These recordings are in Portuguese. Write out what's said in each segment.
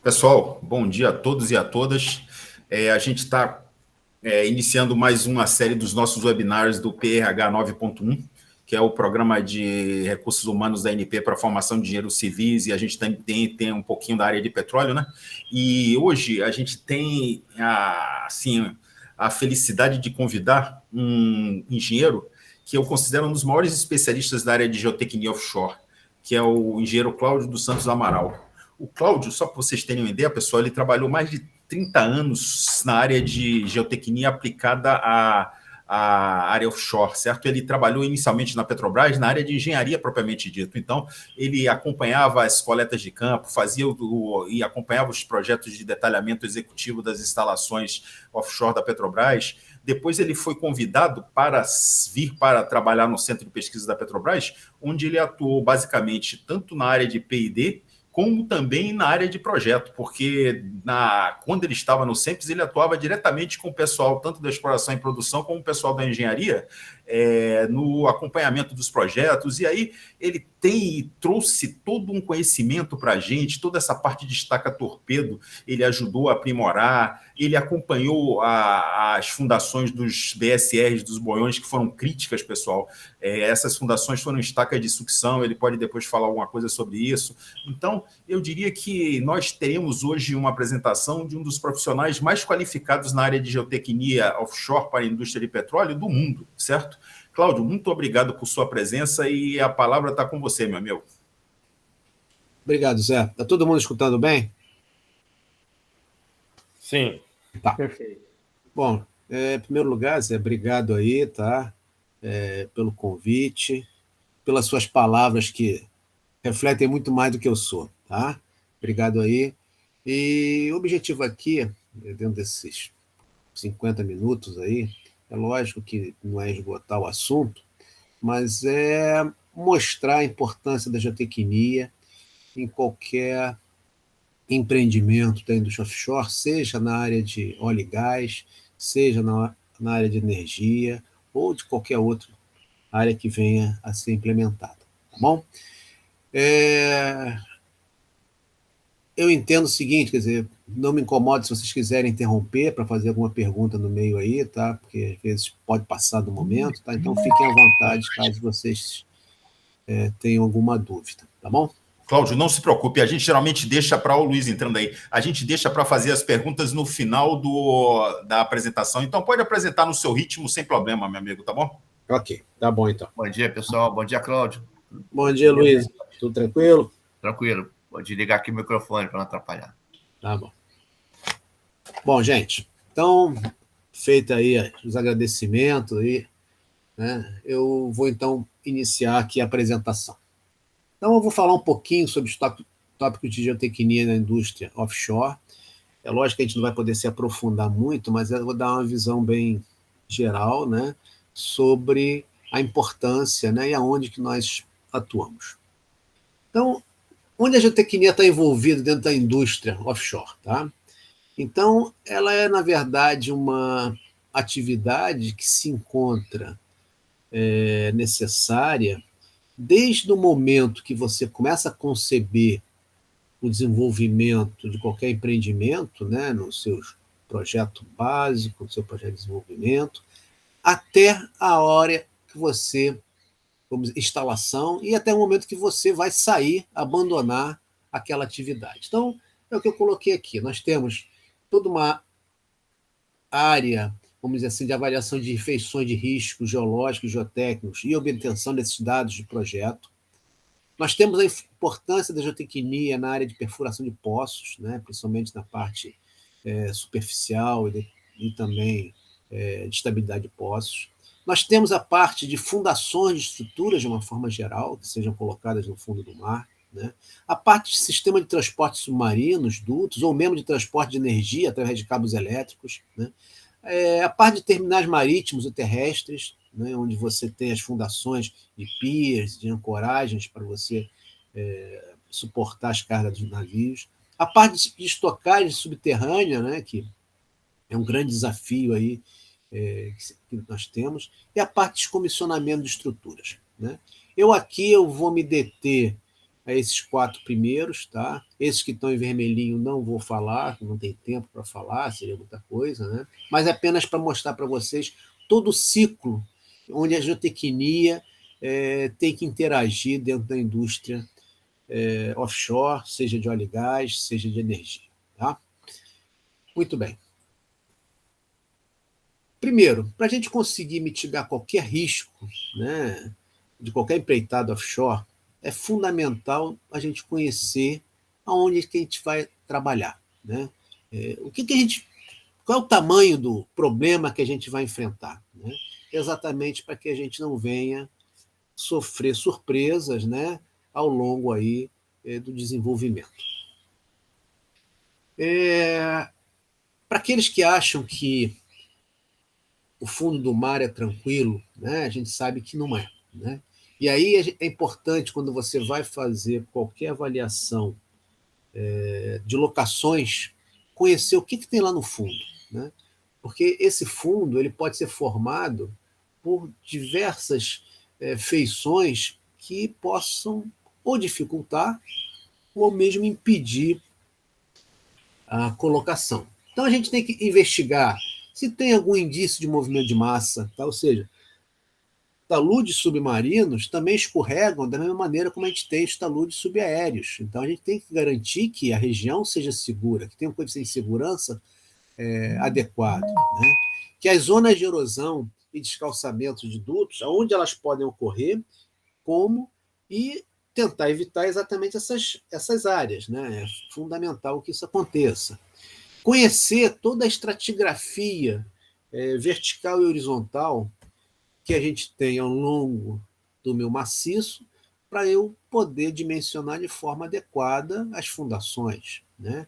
Pessoal, bom dia a todos e a todas. A gente está iniciando mais uma série dos nossos webinars do PRH 9.1, que é o Programa de Recursos Humanos da ANP para a formação de engenheiros civis, e a gente tem um pouquinho da área de petróleo, né? E hoje a gente tem a felicidade de convidar um engenheiro que eu considero um dos maiores especialistas da área de geotecnia offshore, que é o engenheiro Cláudio dos Santos Amaral. O Cláudio, só para vocês terem uma ideia, pessoal, ele trabalhou mais de 30 anos na área de geotecnia aplicada à área offshore, certo? Ele trabalhou inicialmente na Petrobras, na área de engenharia propriamente dito. Então, ele acompanhava as coletas de campo, e acompanhava os projetos de detalhamento executivo das instalações offshore da Petrobras. Depois ele foi convidado para vir para trabalhar no Centro de Pesquisa da Petrobras, onde ele atuou basicamente tanto na área de P&D, como também na área de projeto, porque quando ele estava no CEMPES, ele atuava diretamente com o pessoal, tanto da exploração e produção, como o pessoal da engenharia, no acompanhamento dos projetos, e aí ele trouxe todo um conhecimento para a gente, toda essa parte de estaca-torpedo, ele ajudou a aprimorar, ele acompanhou as fundações dos BSRs, dos boiões, que foram críticas, pessoal. Essas fundações foram estacas de sucção, ele pode depois falar alguma coisa sobre isso. Então, eu diria que nós teremos hoje uma apresentação de um dos profissionais mais qualificados na área de geotecnia offshore para a indústria de petróleo do mundo, certo? Cláudio, muito obrigado por sua presença e a palavra está com você, meu amigo. Obrigado, Zé. Está todo mundo escutando bem? Sim. Tá. Perfeito. Bom, em primeiro lugar, Zé, obrigado aí, tá? Pelo convite, pelas suas palavras que refletem muito mais do que eu sou, tá? Obrigado aí. E o objetivo aqui, dentro desses 50 minutos aí, é lógico que não é esgotar o assunto, mas é mostrar a importância da geotecnia em qualquer empreendimento da indústria offshore, seja na área de óleo e gás, seja na área de energia ou de qualquer outra área que venha a ser implementada, tá bom? Eu entendo o seguinte, quer dizer, não me incomoda se vocês quiserem interromper para fazer alguma pergunta no meio aí, tá? Porque às vezes pode passar do momento, tá? Então fiquem à vontade caso vocês tenham alguma dúvida, tá bom? Cláudio, não se preocupe, a gente geralmente deixa para o Luiz entrando aí, a gente deixa para fazer as perguntas no final da apresentação, então pode apresentar no seu ritmo sem problema, meu amigo, tá bom? Ok, tá bom então. Bom dia, pessoal. Bom dia, Cláudio. Bom dia, Luiz. Tudo tranquilo? Tranquilo. Vou desligar aqui o microfone para não atrapalhar. Tá bom. Bom, gente, então, feito aí os agradecimentos aí, né, eu vou então iniciar aqui a apresentação. Então, eu vou falar um pouquinho sobre os tópicos de geotecnia na indústria offshore. É lógico que a gente não vai poder se aprofundar muito, mas eu vou dar uma visão bem geral, né, sobre a importância, né, e aonde que nós atuamos. Então, onde a geotecnia está envolvida dentro da indústria offshore, tá? Então, ela é, na verdade, uma atividade que se encontra necessária desde o momento que você começa a conceber o desenvolvimento de qualquer empreendimento, né, no seu projeto básico, no seu projeto de desenvolvimento, até a hora que você, instalação, e até o momento que você vai sair, abandonar aquela atividade. Então, é o que eu coloquei aqui. Nós temos toda uma área, vamos dizer assim, de avaliação de feições de riscos geológicos, geotécnicos e obtenção desses dados de projeto. Nós temos a importância da geotecnia na área de perfuração de poços, né, principalmente na parte superficial e também de estabilidade de poços. Nós temos a parte de fundações de estruturas, de uma forma geral, que sejam colocadas no fundo do mar. Né? A parte de sistema de transporte submarinos, dutos, ou mesmo de transporte de energia através de cabos elétricos. Né? A parte de terminais marítimos e terrestres, né? Onde você tem as fundações de piers, de ancoragens para você suportar as cargas dos navios. A parte de estocagem subterrânea, né? Que é um grande desafio aí, que nós temos, e a parte de descomissionamento de estruturas. Né? Eu vou me deter a esses 4 primeiros, tá? Esses que estão em vermelhinho não vou falar, não tem tempo para falar, seria muita coisa, né? Mas é apenas para mostrar para vocês todo o ciclo onde a geotecnia tem que interagir dentro da indústria offshore, seja de óleo e gás, seja de energia. Tá? Muito bem. Primeiro, para a gente conseguir mitigar qualquer risco, né, de qualquer empreitada offshore, é fundamental a gente conhecer aonde que a gente vai trabalhar. Né? O que a gente, qual é o tamanho do problema que a gente vai enfrentar? Né? Exatamente para que a gente não venha sofrer surpresas, né, ao longo aí do desenvolvimento. Para aqueles que acham que o fundo do mar é tranquilo, né, a gente sabe que não é. Né? E aí é importante, quando você vai fazer qualquer avaliação de locações, conhecer o que tem lá no fundo. Né? Porque esse fundo ele pode ser formado por diversas feições que possam ou dificultar ou mesmo impedir a colocação. Então a gente tem que investigar se tem algum indício de movimento de massa, tá? Ou seja, taludes submarinos também escorregam da mesma maneira como a gente tem os taludes subaéreos. Então a gente tem que garantir que a região seja segura, que tenha um coeficiente de segurança adequado, né? Que as zonas de erosão e descalçamento de dutos, aonde elas podem ocorrer, como, e tentar evitar exatamente essas áreas. Né? É fundamental que isso aconteça. Conhecer toda a estratigrafia vertical e horizontal que a gente tem ao longo do meu maciço, para eu poder dimensionar de forma adequada as fundações. Né?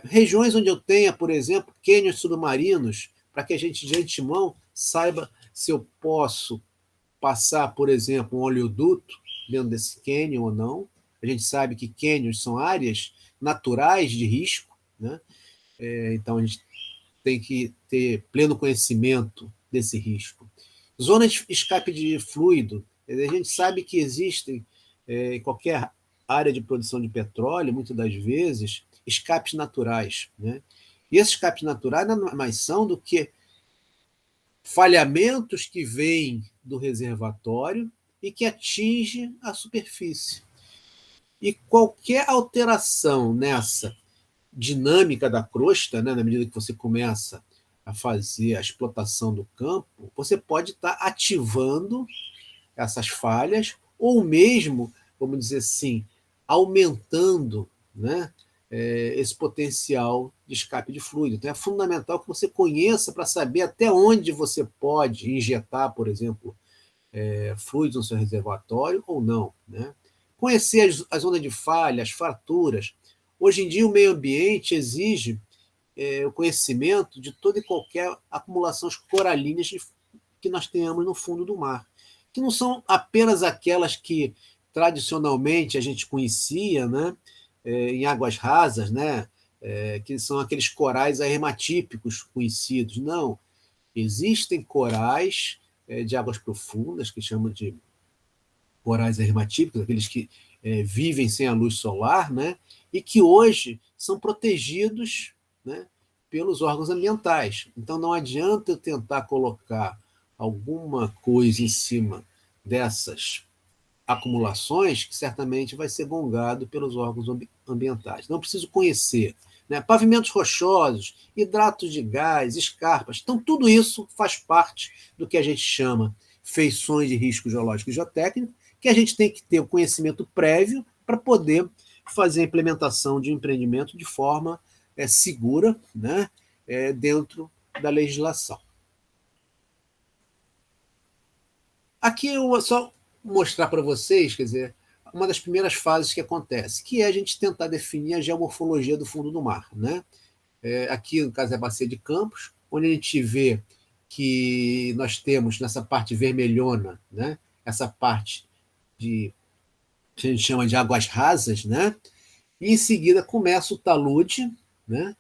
Regiões onde eu tenha, por exemplo, cânions submarinos, para que a gente de antemão saiba se eu posso passar, por exemplo, um oleoduto dentro desse cânion ou não. A gente sabe que cânions são áreas naturais de risco, né? Então a gente tem que ter pleno conhecimento desse risco. Zonas de escape de fluido. A gente sabe que existem, em qualquer área de produção de petróleo, muitas das vezes, escapes naturais. Né? E esses escapes naturais não mais são do que falhamentos que vêm do reservatório e que atingem a superfície. E qualquer alteração nessa dinâmica da crosta, né, na medida que você começa a fazer a explotação do campo, você pode estar ativando essas falhas ou mesmo, vamos dizer assim, aumentando, né, esse potencial de escape de fluido. Então é fundamental que você conheça para saber até onde você pode injetar, por exemplo, fluidos no seu reservatório ou não. Né? Conhecer as zonas de falha, as fraturas. Hoje em dia, o meio ambiente exige o conhecimento de toda e qualquer acumulações coralinas que nós tenhamos no fundo do mar, que não são apenas aquelas que tradicionalmente a gente conhecia, né, em águas rasas, né, que são aqueles corais hermatípicos conhecidos. Não, existem corais de águas profundas, que chamam de corais hermatípicos, aqueles que vivem sem a luz solar, né, e que hoje são protegidos, né, pelos órgãos ambientais. Então não adianta eu tentar colocar alguma coisa em cima dessas acumulações que certamente vai ser gongado pelos órgãos ambientais. Não preciso conhecer. Né? Pavimentos rochosos, hidratos de gás, escarpas. Então, tudo isso faz parte do que a gente chama feições de risco geológico e geotécnico, que a gente tem que ter o conhecimento prévio para poder fazer a implementação de um empreendimento de forma segura, né? Dentro da legislação. Aqui eu vou só mostrar para vocês, quer dizer, uma das primeiras fases que acontece, que é a gente tentar definir a geomorfologia do fundo do mar. Né? Aqui, no caso, é a Bacia de Campos, onde a gente vê que nós temos nessa parte vermelhona, né? Essa parte que a gente chama de águas rasas, né? E em seguida começa o talude, né?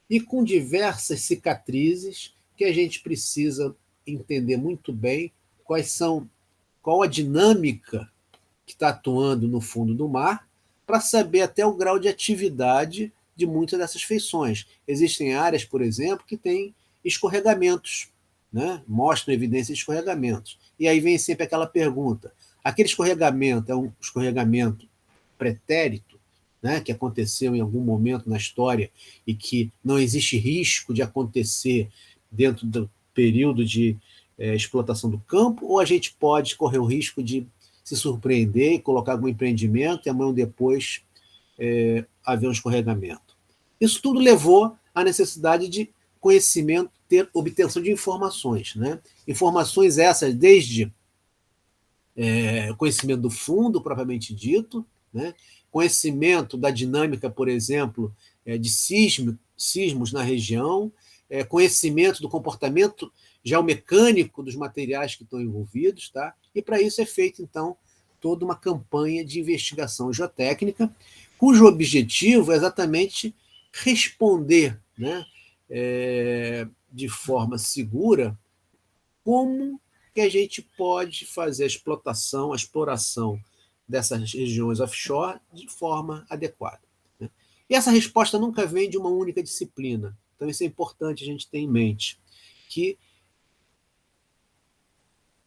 E com diversas cicatrizes que a gente precisa entender muito bem qual a dinâmica que está atuando no fundo do mar, para saber até o grau de atividade de muitas dessas feições. Existem áreas, por exemplo, que têm escorregamentos, né? Mostram evidência de escorregamentos. E aí vem sempre aquela pergunta: aquele escorregamento é um escorregamento pretérito, né, que aconteceu em algum momento na história e que não existe risco de acontecer dentro do período de explotação do campo, ou a gente pode correr o risco de se surpreender e colocar algum empreendimento e amanhã depois haver um escorregamento. Isso tudo levou à necessidade de conhecimento, ter obtenção de informações, né? Informações essas desde conhecimento do fundo, propriamente dito, né? Conhecimento da dinâmica, por exemplo, de sismos na região, conhecimento do comportamento geomecânico dos materiais que estão envolvidos, tá? E para isso é feita, então, toda uma campanha de investigação geotécnica, cujo objetivo é exatamente responder, né, de forma segura como que a gente pode fazer a exploração dessas regiões offshore de forma adequada, né? E essa resposta nunca vem de uma única disciplina. Então, isso é importante a gente ter em mente, que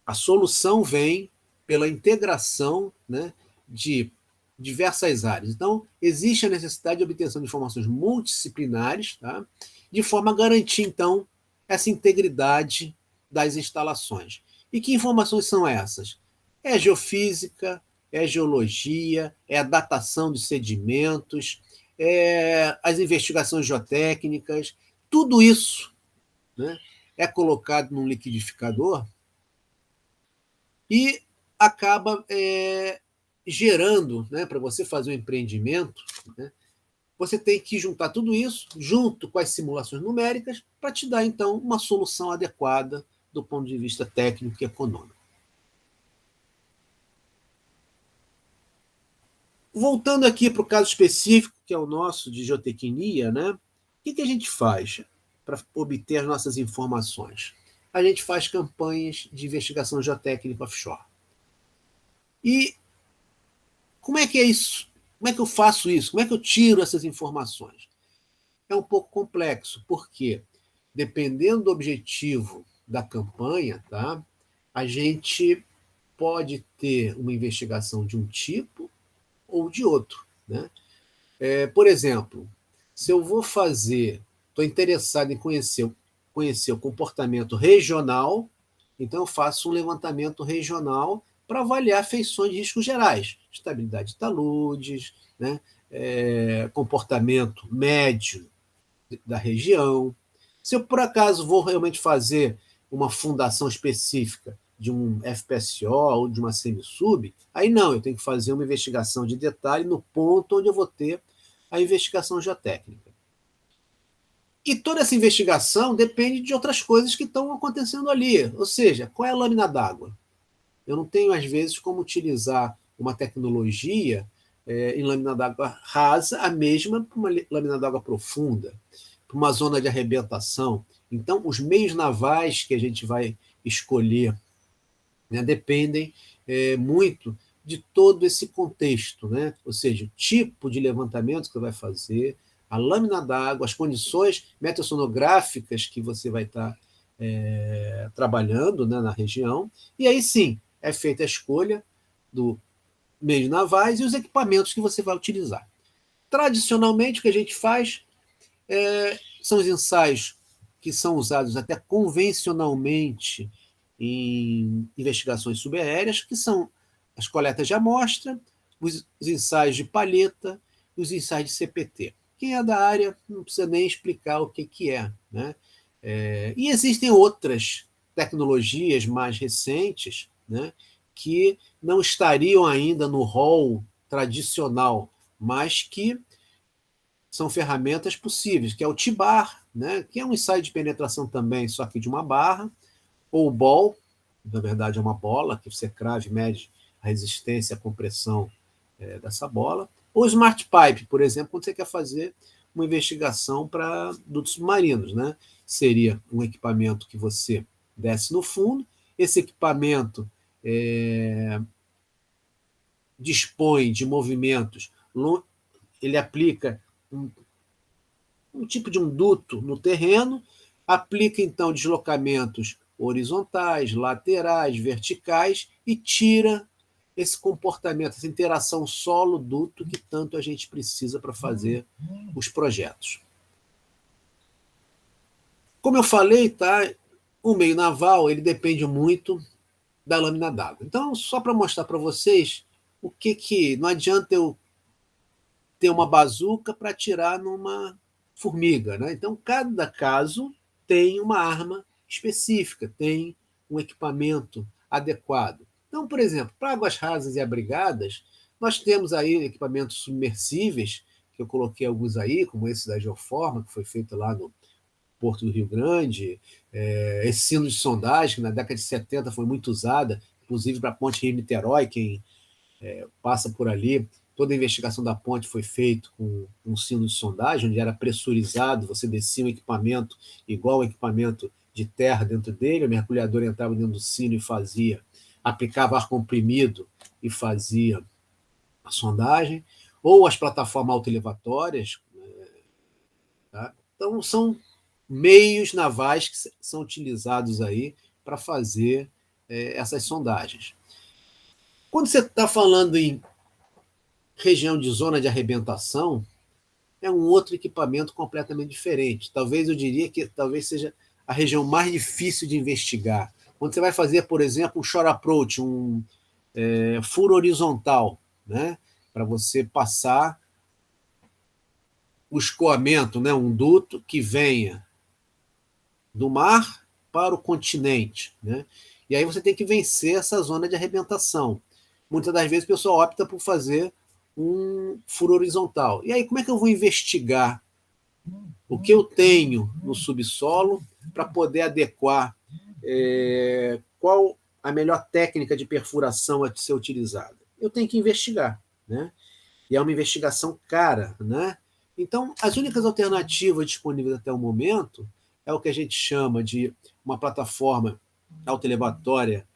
a solução vem pela integração, né, de diversas áreas. Então, existe a necessidade de obtenção de informações multidisciplinares, tá, de forma a garantir, então, essa integridade das instalações. E que informações são essas? É geofísica, é geologia, é a datação de sedimentos, as investigações geotécnicas, tudo isso, né, é colocado num liquidificador e acaba gerando, né, para você fazer um empreendimento, né, você tem que juntar tudo isso junto com as simulações numéricas para te dar, então, uma solução adequada do ponto de vista técnico e econômico. Voltando aqui para o caso específico, que é o nosso de geotecnia, né, o que a gente faz para obter as nossas informações? A gente faz campanhas de investigação geotécnica offshore. E como é que é isso? Como é que eu faço isso? Como é que eu tiro essas informações? É um pouco complexo, porque dependendo do objetivo da campanha, tá, a gente pode ter uma investigação de um tipo ou de outro, né? Por exemplo, se eu vou estou interessado em conhecer o comportamento regional, então eu faço um levantamento regional para avaliar feições de riscos gerais, estabilidade de taludes, né, comportamento médio da região. Se eu, por acaso, vou realmente fazer uma fundação específica de um FPSO ou de uma semi-sub, aí não, eu tenho que fazer uma investigação de detalhe no ponto onde eu vou ter a investigação geotécnica. E toda essa investigação depende de outras coisas que estão acontecendo ali. Ou seja, qual é a lâmina d'água? Eu não tenho, às vezes, como utilizar uma tecnologia em lâmina d'água rasa, a mesma para uma lâmina d'água profunda, para uma zona de arrebentação. Então, os meios navais que a gente vai escolher, né, dependem muito de todo esse contexto, né? Ou seja, o tipo de levantamento que você vai fazer, a lâmina d'água, as condições meteossonográficas que você vai estar trabalhando, né, na região, e aí sim é feita a escolha do meio navais e os equipamentos que você vai utilizar. Tradicionalmente, o que a gente faz são os ensaios que são usados até convencionalmente em investigações subaéreas, que são as coletas de amostra, os ensaios de palheta e os ensaios de CPT. Quem é da área não precisa nem explicar o que é, né? E existem outras tecnologias mais recentes, né, que não estariam ainda no rol tradicional, mas que são ferramentas possíveis, que é o T-bar, né, que é um ensaio de penetração também, só que de uma barra, ou o ball, na verdade é uma bola, que você crava e mede a resistência e a compressão dessa bola, ou o Smart Pipe, por exemplo, quando você quer fazer uma investigação para dutos submarinos, né? Seria um equipamento que você desce no fundo, esse equipamento dispõe de movimentos, ele aplica um tipo de um duto no terreno, aplica então deslocamentos horizontais, laterais, verticais e tira esse comportamento, essa interação solo-duto que tanto a gente precisa para fazer os projetos. Como eu falei, tá, o meio naval ele depende muito da lâmina d'água. Então, só para mostrar para vocês o que não adianta eu ter uma bazuca para atirar numa formiga, né? Então, cada caso tem uma arma específica, tem um equipamento adequado. Então, por exemplo, para águas rasas e abrigadas, nós temos aí equipamentos submersíveis, que eu coloquei alguns aí, como esse da Geoforma, que foi feito lá no Porto do Rio Grande, esse sino de sondagem, que na década de 70 foi muito usada, inclusive para a ponte Rio-Niterói, quem passa por ali, toda a investigação da ponte foi feita com um sino de sondagem, onde era pressurizado, você descia um equipamento igual ao equipamento de terra dentro dele, o mergulhador entrava dentro do sino e aplicava ar comprimido e fazia a sondagem, ou as plataformas autoelevatórias, tá? Então, são meios navais que são utilizados aí para fazer essas sondagens. Quando você está falando em região de zona de arrebentação, é um outro equipamento completamente diferente. Talvez eu diria que talvez seja a região mais difícil de investigar. Quando você vai fazer, por exemplo, um shore approach, um furo horizontal, né, para você passar o escoamento, né, um duto que venha do mar para o continente, né? E aí você tem que vencer essa zona de arrebentação. Muitas das vezes o pessoal opta por fazer um furo horizontal. E aí, como é que eu vou investigar o que eu tenho no subsolo para poder adequar qual a melhor técnica de perfuração a ser utilizada? Eu tenho que investigar, né? E é uma investigação cara, né? Então, as únicas alternativas disponíveis até o momento é o que a gente chama de uma plataforma autoelevatória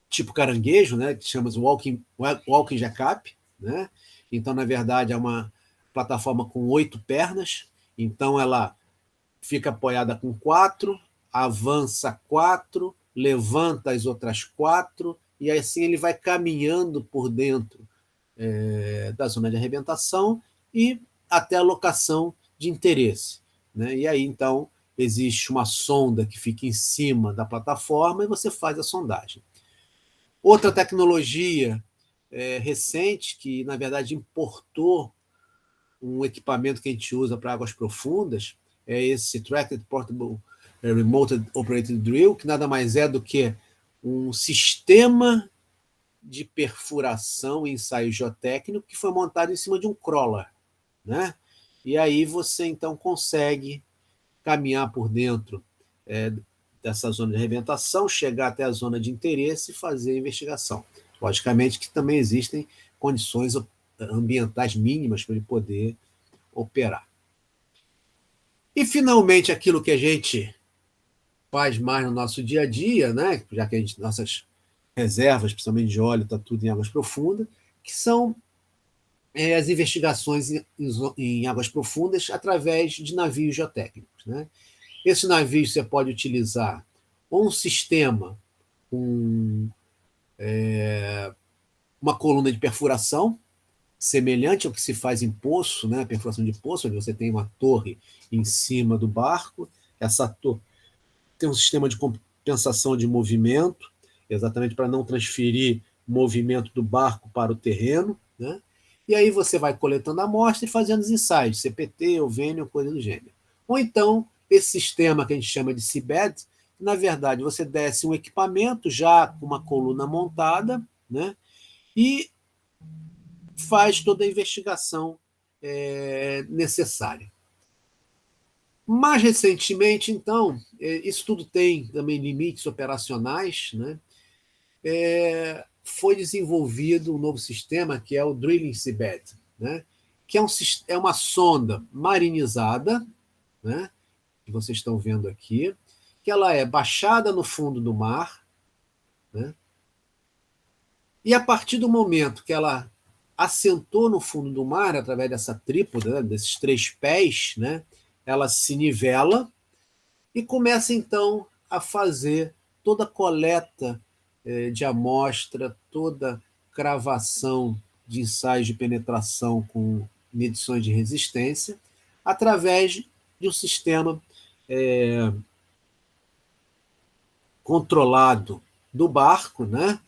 tipo caranguejo, né, que chama de walking jackup, né? Então, na verdade, é uma plataforma com 8 pernas, então ela fica apoiada com 4, avança 4, levanta as outras 4, e assim ele vai caminhando por dentro da zona de arrebentação e até a locação de interesse, né? E aí, então, existe uma sonda que fica em cima da plataforma e você faz a sondagem. Outra tecnologia recente, que na verdade importou um equipamento que a gente usa para águas profundas, é esse Tracked Portable Remote Operated Drill, que nada mais é do que um sistema de perfuração e ensaio geotécnico que foi montado em cima de um crawler, né? E aí você então consegue caminhar por dentro dessa zona de arrebentação, chegar até a zona de interesse e fazer a investigação. Logicamente que também existem condições ambientais mínimas para ele poder operar. E, finalmente, aquilo que a gente faz mais no nosso dia a dia, né? Já que nossas reservas, principalmente de óleo, está tudo em águas profundas, que são as investigações em águas profundas através de navios geotécnicos, né? Esse navio você pode utilizar ou um sistema com uma coluna de perfuração, semelhante ao que se faz em poço, né? Perfuração de poço, onde você tem uma torre em cima do barco. Essa torre tem um sistema de compensação de movimento, exatamente para não transferir movimento do barco para o terreno, né? E aí você vai coletando a amostra e fazendo os ensaios, CPT, Ovênio, coisa do gênero. Ou então, esse sistema que a gente chama de seabed, na verdade, você desce um equipamento já com uma coluna montada, né? E faz toda a investigação necessária. Mais recentemente, então, isso tudo tem também limites operacionais, né? Foi desenvolvido um novo sistema que é o Drilling Seabed, né? Que é uma sonda marinizada, né? Que vocês estão vendo aqui, que ela é baixada no fundo do mar, né? E a partir do momento que ela assentou no fundo do mar, através dessa trípode, né, desses três pés, né, ela se nivela e começa, então, a fazer toda a coleta de amostra, toda cravação de ensaios de penetração com medições de resistência, através de um sistema controlado do barco, né?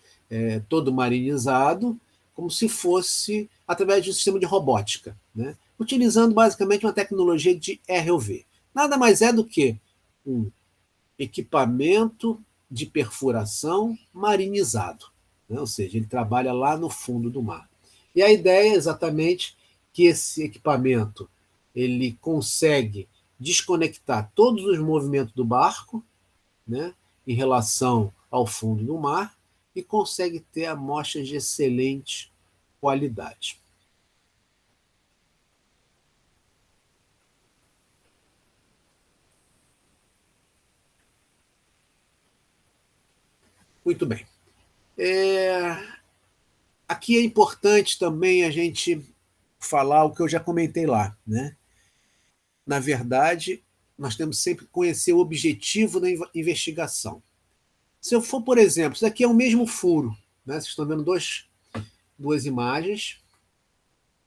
Todo marinizado, como se fosse através de um sistema de robótica, né? Utilizando basicamente uma tecnologia de ROV. Nada mais é do que um equipamento de perfuração marinizado, né? Ou seja, ele trabalha lá no fundo do mar. E a ideia é exatamente que esse equipamento ele consegue desconectar todos os movimentos do barco, né, em relação ao fundo do mar, e consegue ter amostras de excelente qualidade. Muito bem. Aqui é importante também a gente falar o que eu já comentei lá, né? Na verdade, nós temos sempre que conhecer o objetivo da investigação. Se eu for, por exemplo, isso aqui é o mesmo furo, né? Vocês estão vendo duas imagens,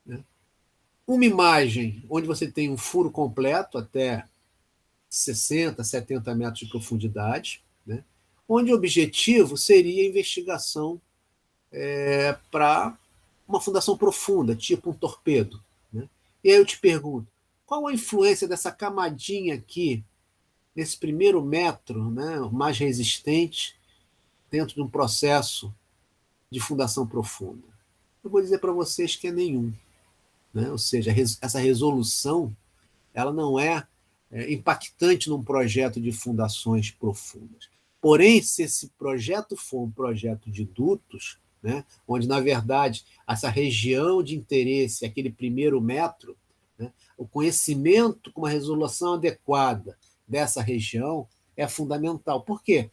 né? Uma imagem onde você tem um furo completo até 60, 70 metros de profundidade, né? Onde o objetivo seria a investigação para uma fundação profunda, tipo um torpedo, né? E aí eu te pergunto, qual a influência dessa camadinha aqui, nesse primeiro metro, né, mais resistente, dentro de um processo de fundação profunda? Eu vou dizer para vocês que é nenhum, né? Ou seja, essa resolução ela não é impactante num projeto de fundações profundas. Porém, se esse projeto for um projeto de dutos, né, onde, na verdade, essa região de interesse, aquele primeiro metro, né, o conhecimento com uma resolução adequada dessa região é fundamental. Por quê?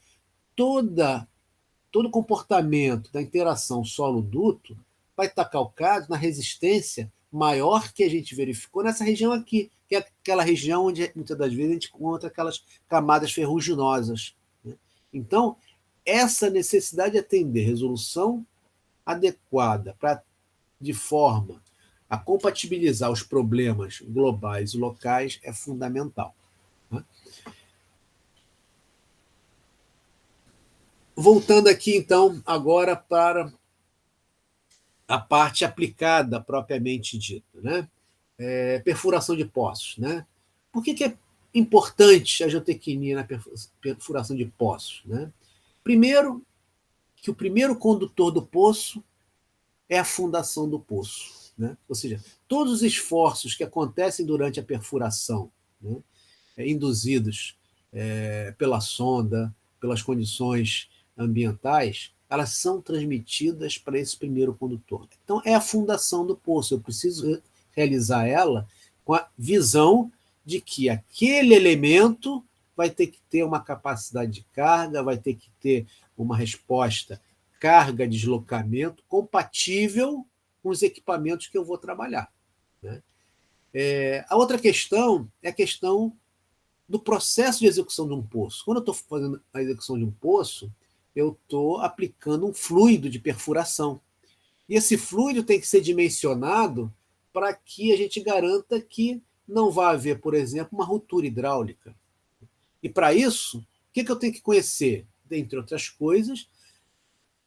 Todo comportamento da interação solo-duto vai estar calcado na resistência maior que a gente verificou nessa região aqui, que é aquela região onde muitas das vezes a gente encontra aquelas camadas ferruginosas, né? Então, essa necessidade de atender resolução adequada para, de forma a compatibilizar os problemas globais e locais é fundamental, né? Voltando aqui, então, agora para a parte aplicada propriamente dita, né? Perfuração de poços, né? Por que é importante a geotecnia na perfuração de poços, né? Primeiro, que o primeiro condutor do poço é a fundação do poço, né? Ou seja, todos os esforços que acontecem durante a perfuração, né, induzidos pela sonda, pelas condições ambientais, elas são transmitidas para esse primeiro condutor. Então, é a fundação do poço. Eu preciso realizar ela com a visão de que aquele elemento vai ter que ter uma capacidade de carga, vai ter que ter uma resposta carga-deslocamento compatível com os equipamentos que eu vou trabalhar, né? A outra questão é a questão do processo de execução de um poço. Quando eu estou fazendo a execução de um poço, eu estou aplicando um fluido de perfuração. E esse fluido tem que ser dimensionado para que a gente garanta que não vai haver, por exemplo, uma ruptura hidráulica. E para isso, o que eu tenho que conhecer? Dentre outras coisas,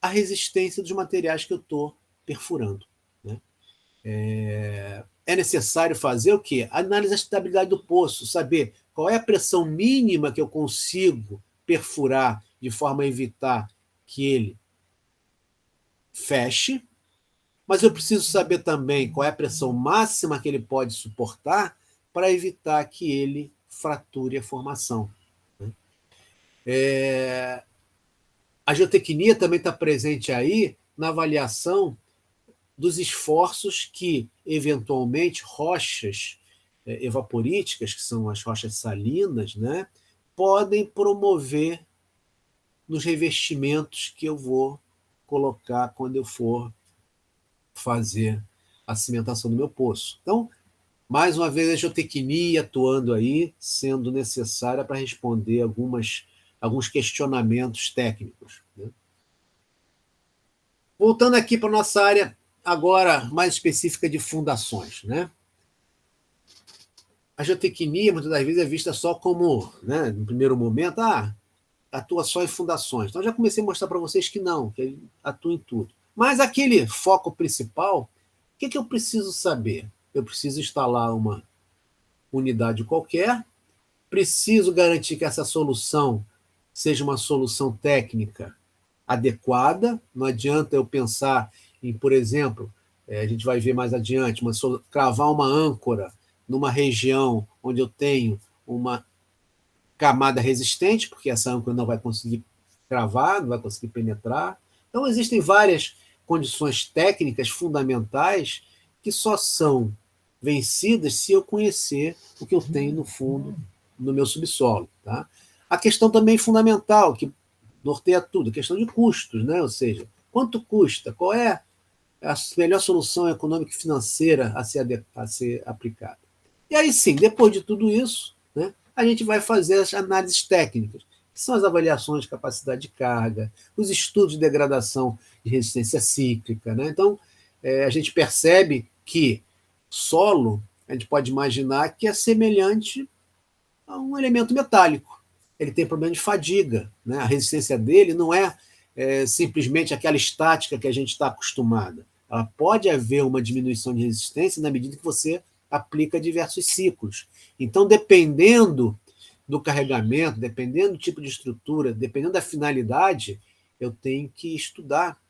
a resistência dos materiais que eu estou perfurando, né? É necessário fazer o quê? Analisar a estabilidade do poço, saber qual é a pressão mínima que eu consigo perfurar de forma a evitar que ele feche, mas eu preciso saber também qual é a pressão máxima que ele pode suportar para evitar que ele frature a formação, né? A geotecnia também está presente aí na avaliação dos esforços que, eventualmente, rochas evaporíticas, que são as rochas salinas, né, podem promover nos revestimentos que eu vou colocar quando eu for fazer a cimentação do meu poço. Então, mais uma vez, a geotecnia atuando aí, sendo necessária para responder alguns questionamentos técnicos, né? Voltando aqui para a nossa área agora mais específica de fundações, né? A geotecnia, muitas das vezes, é vista só como, né, no primeiro momento, atua só em fundações. Então, já comecei a mostrar para vocês que não, que ele atua em tudo. Mas aquele foco principal, o que eu preciso saber? Eu preciso instalar uma unidade qualquer, preciso garantir que essa solução seja uma solução técnica adequada. Não adianta eu pensar em, por exemplo, a gente vai ver mais adiante, cravar uma âncora numa região onde eu tenho uma camada resistente, porque essa âncora não vai conseguir cravar, não vai conseguir penetrar. Então, existem várias condições técnicas fundamentais que só são vencidas se eu conhecer o que eu tenho no fundo, no meu subsolo. Tá? A questão também fundamental, que norteia tudo, a questão de custos, né? Ou seja, quanto custa, qual é a melhor solução econômica e financeira a ser aplicada. E aí sim, depois de tudo isso, né, a gente vai fazer as análises técnicas, que são as avaliações de capacidade de carga, os estudos de degradação de resistência cíclica. Né? Então, a gente percebe que solo, a gente pode imaginar que é semelhante a um elemento metálico. Ele tem problema de fadiga. Né? A resistência dele não é simplesmente aquela estática que a gente está acostumada. Ela pode haver uma diminuição de resistência na medida que você aplica diversos ciclos. Então, dependendo do carregamento, dependendo do tipo de estrutura, dependendo da finalidade, eu tenho que estudar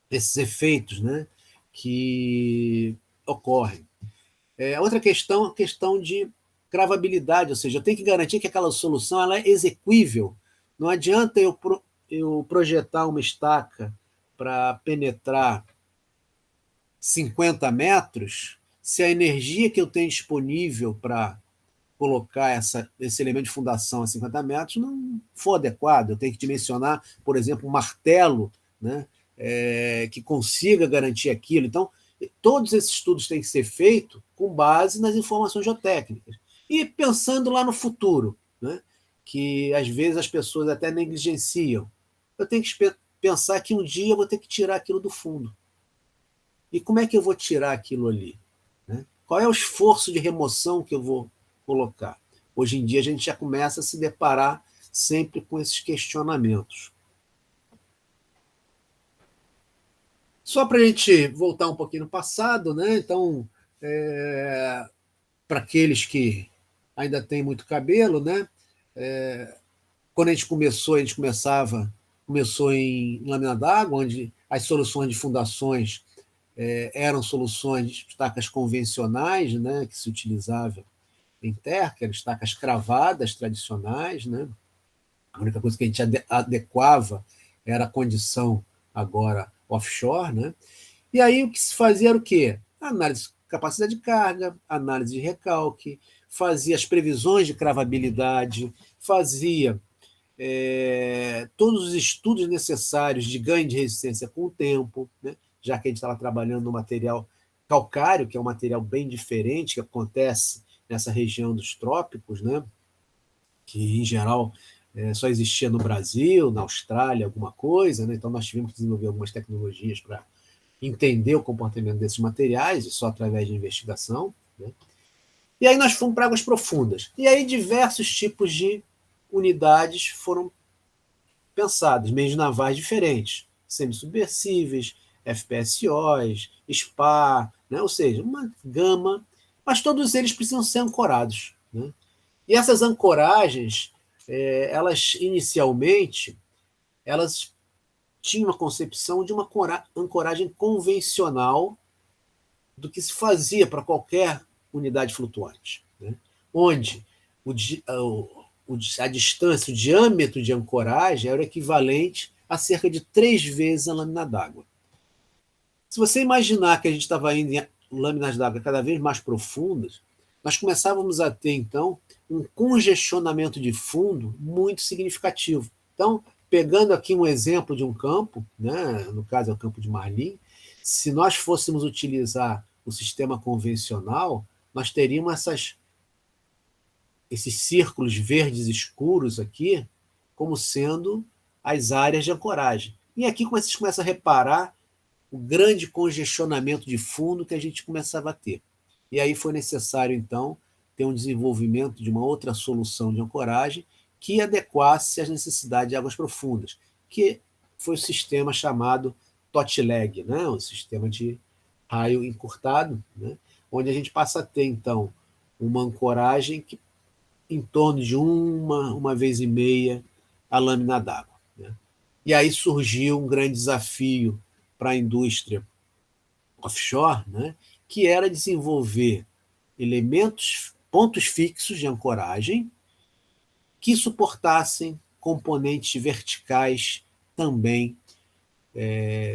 esses efeitos, né, que ocorrem. Outra questão, a questão de cravabilidade, ou seja, eu tenho que garantir que aquela solução ela é exequível. Não adianta eu projetar uma estaca para penetrar 50 metros, se a energia que eu tenho disponível para colocar esse elemento de fundação a 50 metros não for adequado. Eu tenho que dimensionar, por exemplo, um martelo, né, que consiga garantir aquilo. Então, todos esses estudos têm que ser feitos com base nas informações geotécnicas. E pensando lá no futuro, né, que às vezes as pessoas até negligenciam. Eu tenho que pensar que um dia eu vou ter que tirar aquilo do fundo. E como é que eu vou tirar aquilo ali? Né? Qual é o esforço de remoção que eu vou colocar? Hoje em dia a gente já começa a se deparar sempre com esses questionamentos. Só para a gente voltar um pouquinho no passado, né? Então, para aqueles que ainda têm muito cabelo, né? Quando a gente começou em lâmina d'água, onde as soluções de fundações eram soluções de estacas convencionais, né, que se utilizavam em terra, que eram estacas cravadas tradicionais. Né? A única coisa que a gente adequava era a condição agora offshore. Né? E aí o que se fazia era o quê? Análise de capacidade de carga, análise de recalque, fazia as previsões de cravabilidade, fazia todos os estudos necessários de ganho de resistência com o tempo, né? Já que a gente estava trabalhando no material calcário, que é um material bem diferente, que acontece nessa região dos trópicos, né? Que, em geral, só existia no Brasil, na Austrália, alguma coisa. Né? Então, nós tivemos que desenvolver algumas tecnologias para entender o comportamento desses materiais, e só através de investigação. Né? E aí nós fomos para águas profundas. E aí diversos tipos de unidades foram pensadas, meios navais diferentes, semissubmersíveis, FPSOs, SPA, né? Ou seja, uma gama, mas todos eles precisam ser ancorados. Né? E essas ancoragens, elas inicialmente, elas tinham uma concepção de uma ancoragem convencional do que se fazia para qualquer unidade flutuante, né? Onde a distância, o diâmetro de ancoragem era o equivalente a cerca de 3 vezes a lâmina d'água. Se você imaginar que a gente estava indo em lâminas d'água cada vez mais profundas, nós começávamos a ter, então, um congestionamento de fundo muito significativo. Então, pegando aqui um exemplo de um campo, né, no caso é o campo de Marlim, se nós fôssemos utilizar o sistema convencional, nós teríamos esses círculos verdes escuros aqui como sendo as áreas de ancoragem. E aqui vocês começam a reparar o grande congestionamento de fundo que a gente começava a ter. E aí foi necessário, então, ter um desenvolvimento de uma outra solução de ancoragem que adequasse às necessidades de águas profundas, que foi o sistema chamado TOTLEG, né? O sistema de raio encurtado, né? Onde a gente passa a ter, então, uma ancoragem que em torno de uma vez e meia a lâmina d'água, né? E aí surgiu um grande desafio para a indústria offshore, né? Que era desenvolver pontos fixos de ancoragem que suportassem componentes verticais também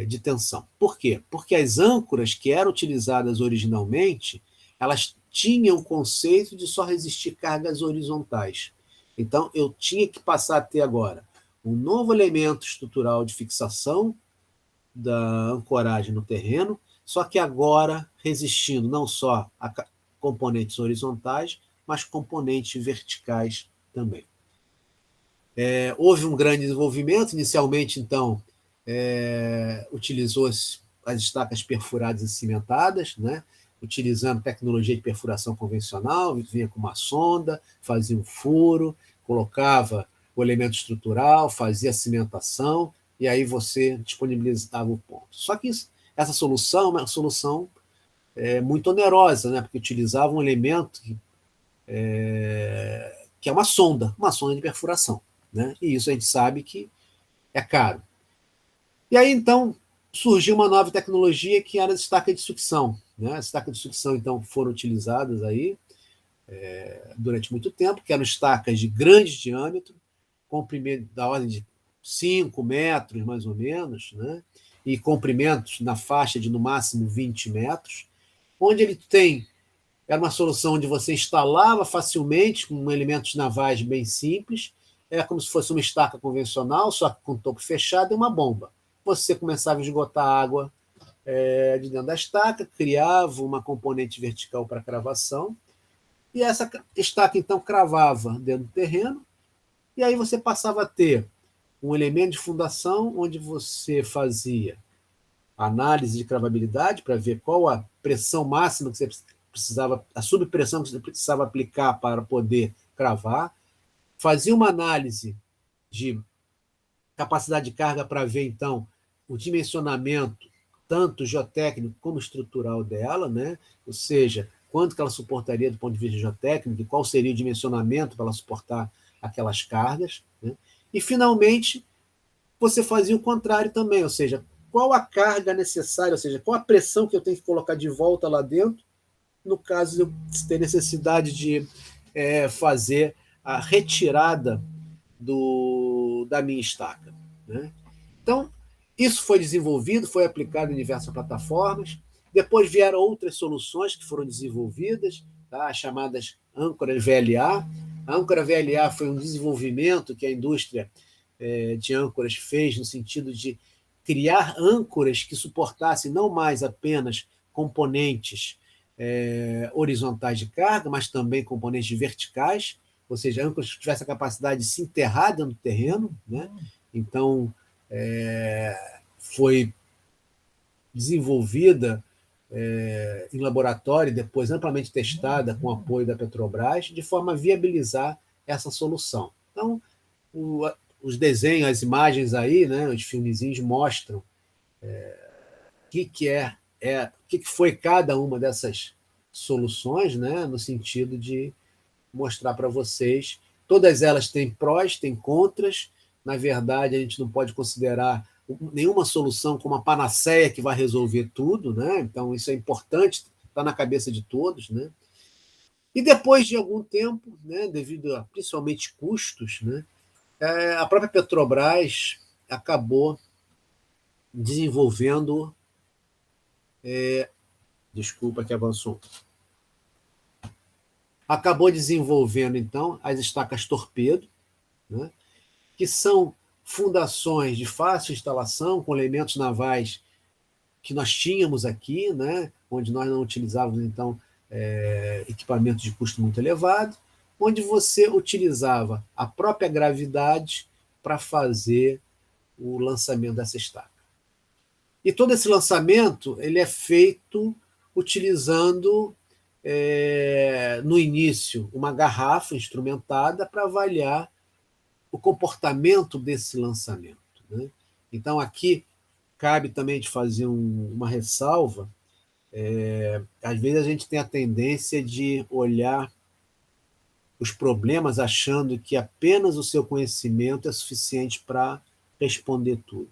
de tensão. Por quê? Porque as âncoras que eram utilizadas originalmente, elas tinham o conceito de só resistir cargas horizontais. Então, eu tinha que passar a ter agora um novo elemento estrutural de fixação da ancoragem no terreno, só que agora resistindo não só a componentes horizontais, mas componentes verticais também. Houve um grande desenvolvimento. Inicialmente, então, utilizou as estacas perfuradas e cimentadas, né? Utilizando tecnologia de perfuração convencional, vinha com uma sonda, fazia um furo, colocava o elemento estrutural, fazia a cimentação, e aí você disponibilizava o ponto. Só que essa solução é uma solução muito onerosa, né? Porque utilizava um elemento que é uma sonda de perfuração, né? E isso a gente sabe que é caro. E aí, então, surgiu uma nova tecnologia que era a estaca de sucção, né? As estacas de sucção, então, foram utilizadas aí durante muito tempo, que eram estacas de grande diâmetro, comprimento da ordem de 5 metros, mais ou menos, né? E comprimentos na faixa de, no máximo, 20 metros, onde ele era uma solução onde você instalava facilmente, com elementos navais bem simples, como se fosse uma estaca convencional, só que com topo fechado e uma bomba. Você começava a esgotar a água de dentro da estaca, criava uma componente vertical para cravação, e essa estaca, então, cravava dentro do terreno, e aí você passava a ter um elemento de fundação onde você fazia análise de cravabilidade para ver qual a pressão máxima que você precisava, a subpressão que você precisava aplicar para poder cravar, fazia uma análise de capacidade de carga para ver, então, o dimensionamento, tanto geotécnico como estrutural dela, né? Ou seja, quanto que ela suportaria do ponto de vista geotécnico e qual seria o dimensionamento para ela suportar aquelas cargas, né? E, finalmente, você fazia o contrário também, ou seja, qual a carga necessária, ou seja, qual a pressão que eu tenho que colocar de volta lá dentro, no caso de eu ter necessidade de fazer a retirada da minha estaca, né? Então, isso foi desenvolvido, foi aplicado em diversas plataformas. Depois vieram outras soluções que foram desenvolvidas, tá? Chamadas âncoras VLA. A âncora VLA foi um desenvolvimento que a indústria de âncoras fez no sentido de criar âncoras que suportassem não mais apenas componentes horizontais de carga, mas também componentes verticais, ou seja, âncoras que tivessem a capacidade de se enterrar dentro do terreno, né? Então, foi desenvolvida em laboratório e depois amplamente testada com o apoio da Petrobras, de forma a viabilizar essa solução. Então, os desenhos, as imagens aí, né, os filmezinhos mostram o que foi cada uma dessas soluções, né, no sentido de mostrar para vocês. Todas elas têm prós, têm contras. Na verdade, a gente não pode considerar nenhuma solução como uma panaceia que vai resolver tudo, né? Então, isso é importante, está na cabeça de todos, né? E depois de algum tempo, né, devido a principalmente custos, né, a própria Petrobras acabou desenvolvendo. Desculpa que avançou. Acabou desenvolvendo, então, as estacas torpedo, né, que são fundações de fácil instalação, com elementos navais que nós tínhamos aqui, né, onde nós não utilizávamos, então, equipamentos de custo muito elevado, onde você utilizava a própria gravidade para fazer o lançamento dessa estaca. E todo esse lançamento ele é feito utilizando, no início, uma garrafa instrumentada para avaliar o comportamento desse lançamento, né? Então, aqui cabe também de fazer uma ressalva. Às vezes a gente tem a tendência de olhar os problemas achando que apenas o seu conhecimento é suficiente para responder tudo.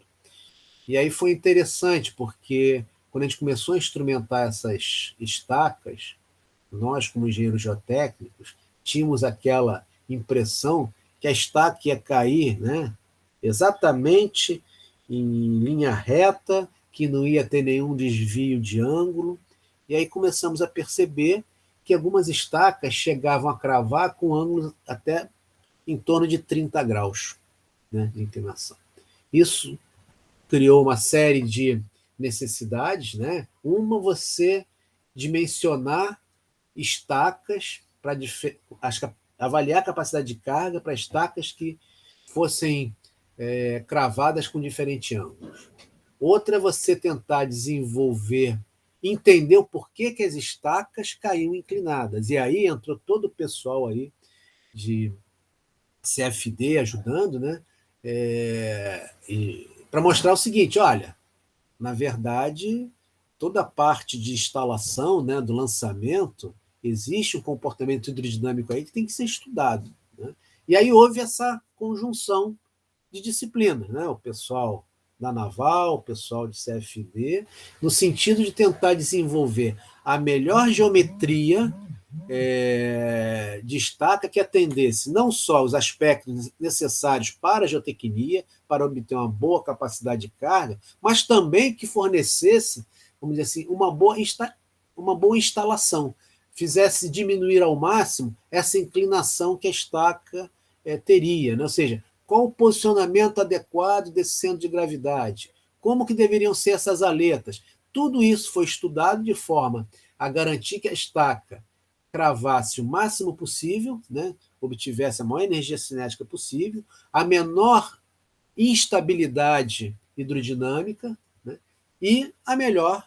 E aí foi interessante, porque quando a gente começou a instrumentar essas estacas, nós, como engenheiros geotécnicos, tínhamos aquela impressão que a estaca ia cair, né, exatamente em linha reta, que não ia ter nenhum desvio de ângulo. E aí começamos a perceber que algumas estacas chegavam a cravar com ângulos até em torno de 30 graus, né, de inclinação. Isso criou uma série de necessidades, né? Uma, você dimensionar estacas para avaliar a capacidade de carga para estacas que fossem cravadas com diferentes ângulos. Outra é você tentar desenvolver, entender o porquê que as estacas caíam inclinadas. E aí entrou todo o pessoal aí de CFD ajudando, né? Para mostrar o seguinte: olha, na verdade, toda a parte de instalação, né, do lançamento, existe um comportamento hidrodinâmico aí que tem que ser estudado, né? E aí houve essa conjunção de disciplinas, né? O pessoal da Naval, o pessoal de CFD, no sentido de tentar desenvolver a melhor geometria de estaca que atendesse não só os aspectos necessários para a geotecnia, para obter uma boa capacidade de carga, mas também que fornecesse, vamos dizer assim, uma boa instalação, fizesse diminuir ao máximo essa inclinação que a estaca teria, né? Ou seja, qual o posicionamento adequado desse centro de gravidade, como que deveriam ser essas aletas. Tudo isso foi estudado de forma a garantir que a estaca cravasse o máximo possível, né, obtivesse a maior energia cinética possível, a menor instabilidade hidrodinâmica, né, e a melhor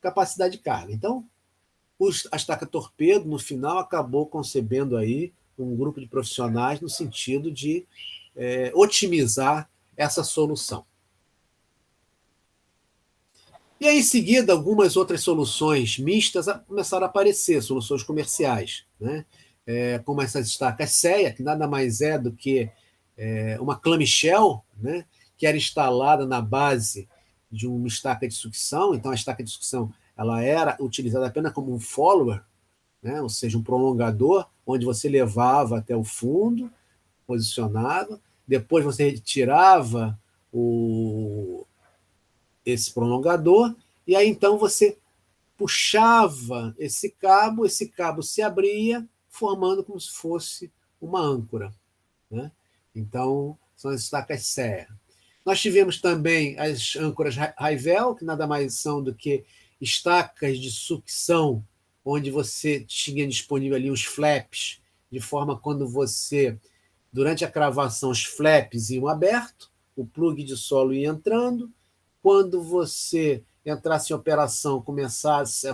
capacidade de carga. Então, a estaca torpedo, no final, acabou concebendo aí um grupo de profissionais no sentido de otimizar essa solução. E aí, em seguida, algumas outras soluções mistas começaram a aparecer, soluções comerciais, né? Como essas estacas CEA, que nada mais é do que uma clamshell, né, que era instalada na base de uma estaca de sucção. Então, a estaca de sucção ela era utilizada apenas como um follower, né, ou seja, um prolongador, onde você levava até o fundo, posicionava, depois você retirava esse prolongador, e aí então você puxava esse cabo se abria, formando como se fosse uma âncora, né? Então, são as estacas CEA. Nós tivemos também as âncoras Raivel, que nada mais são do que estacas de sucção, onde você tinha disponível ali os flaps, de forma quando você, durante a cravação, os flaps iam abertos, o plug de solo ia entrando, quando você entrasse em operação, começasse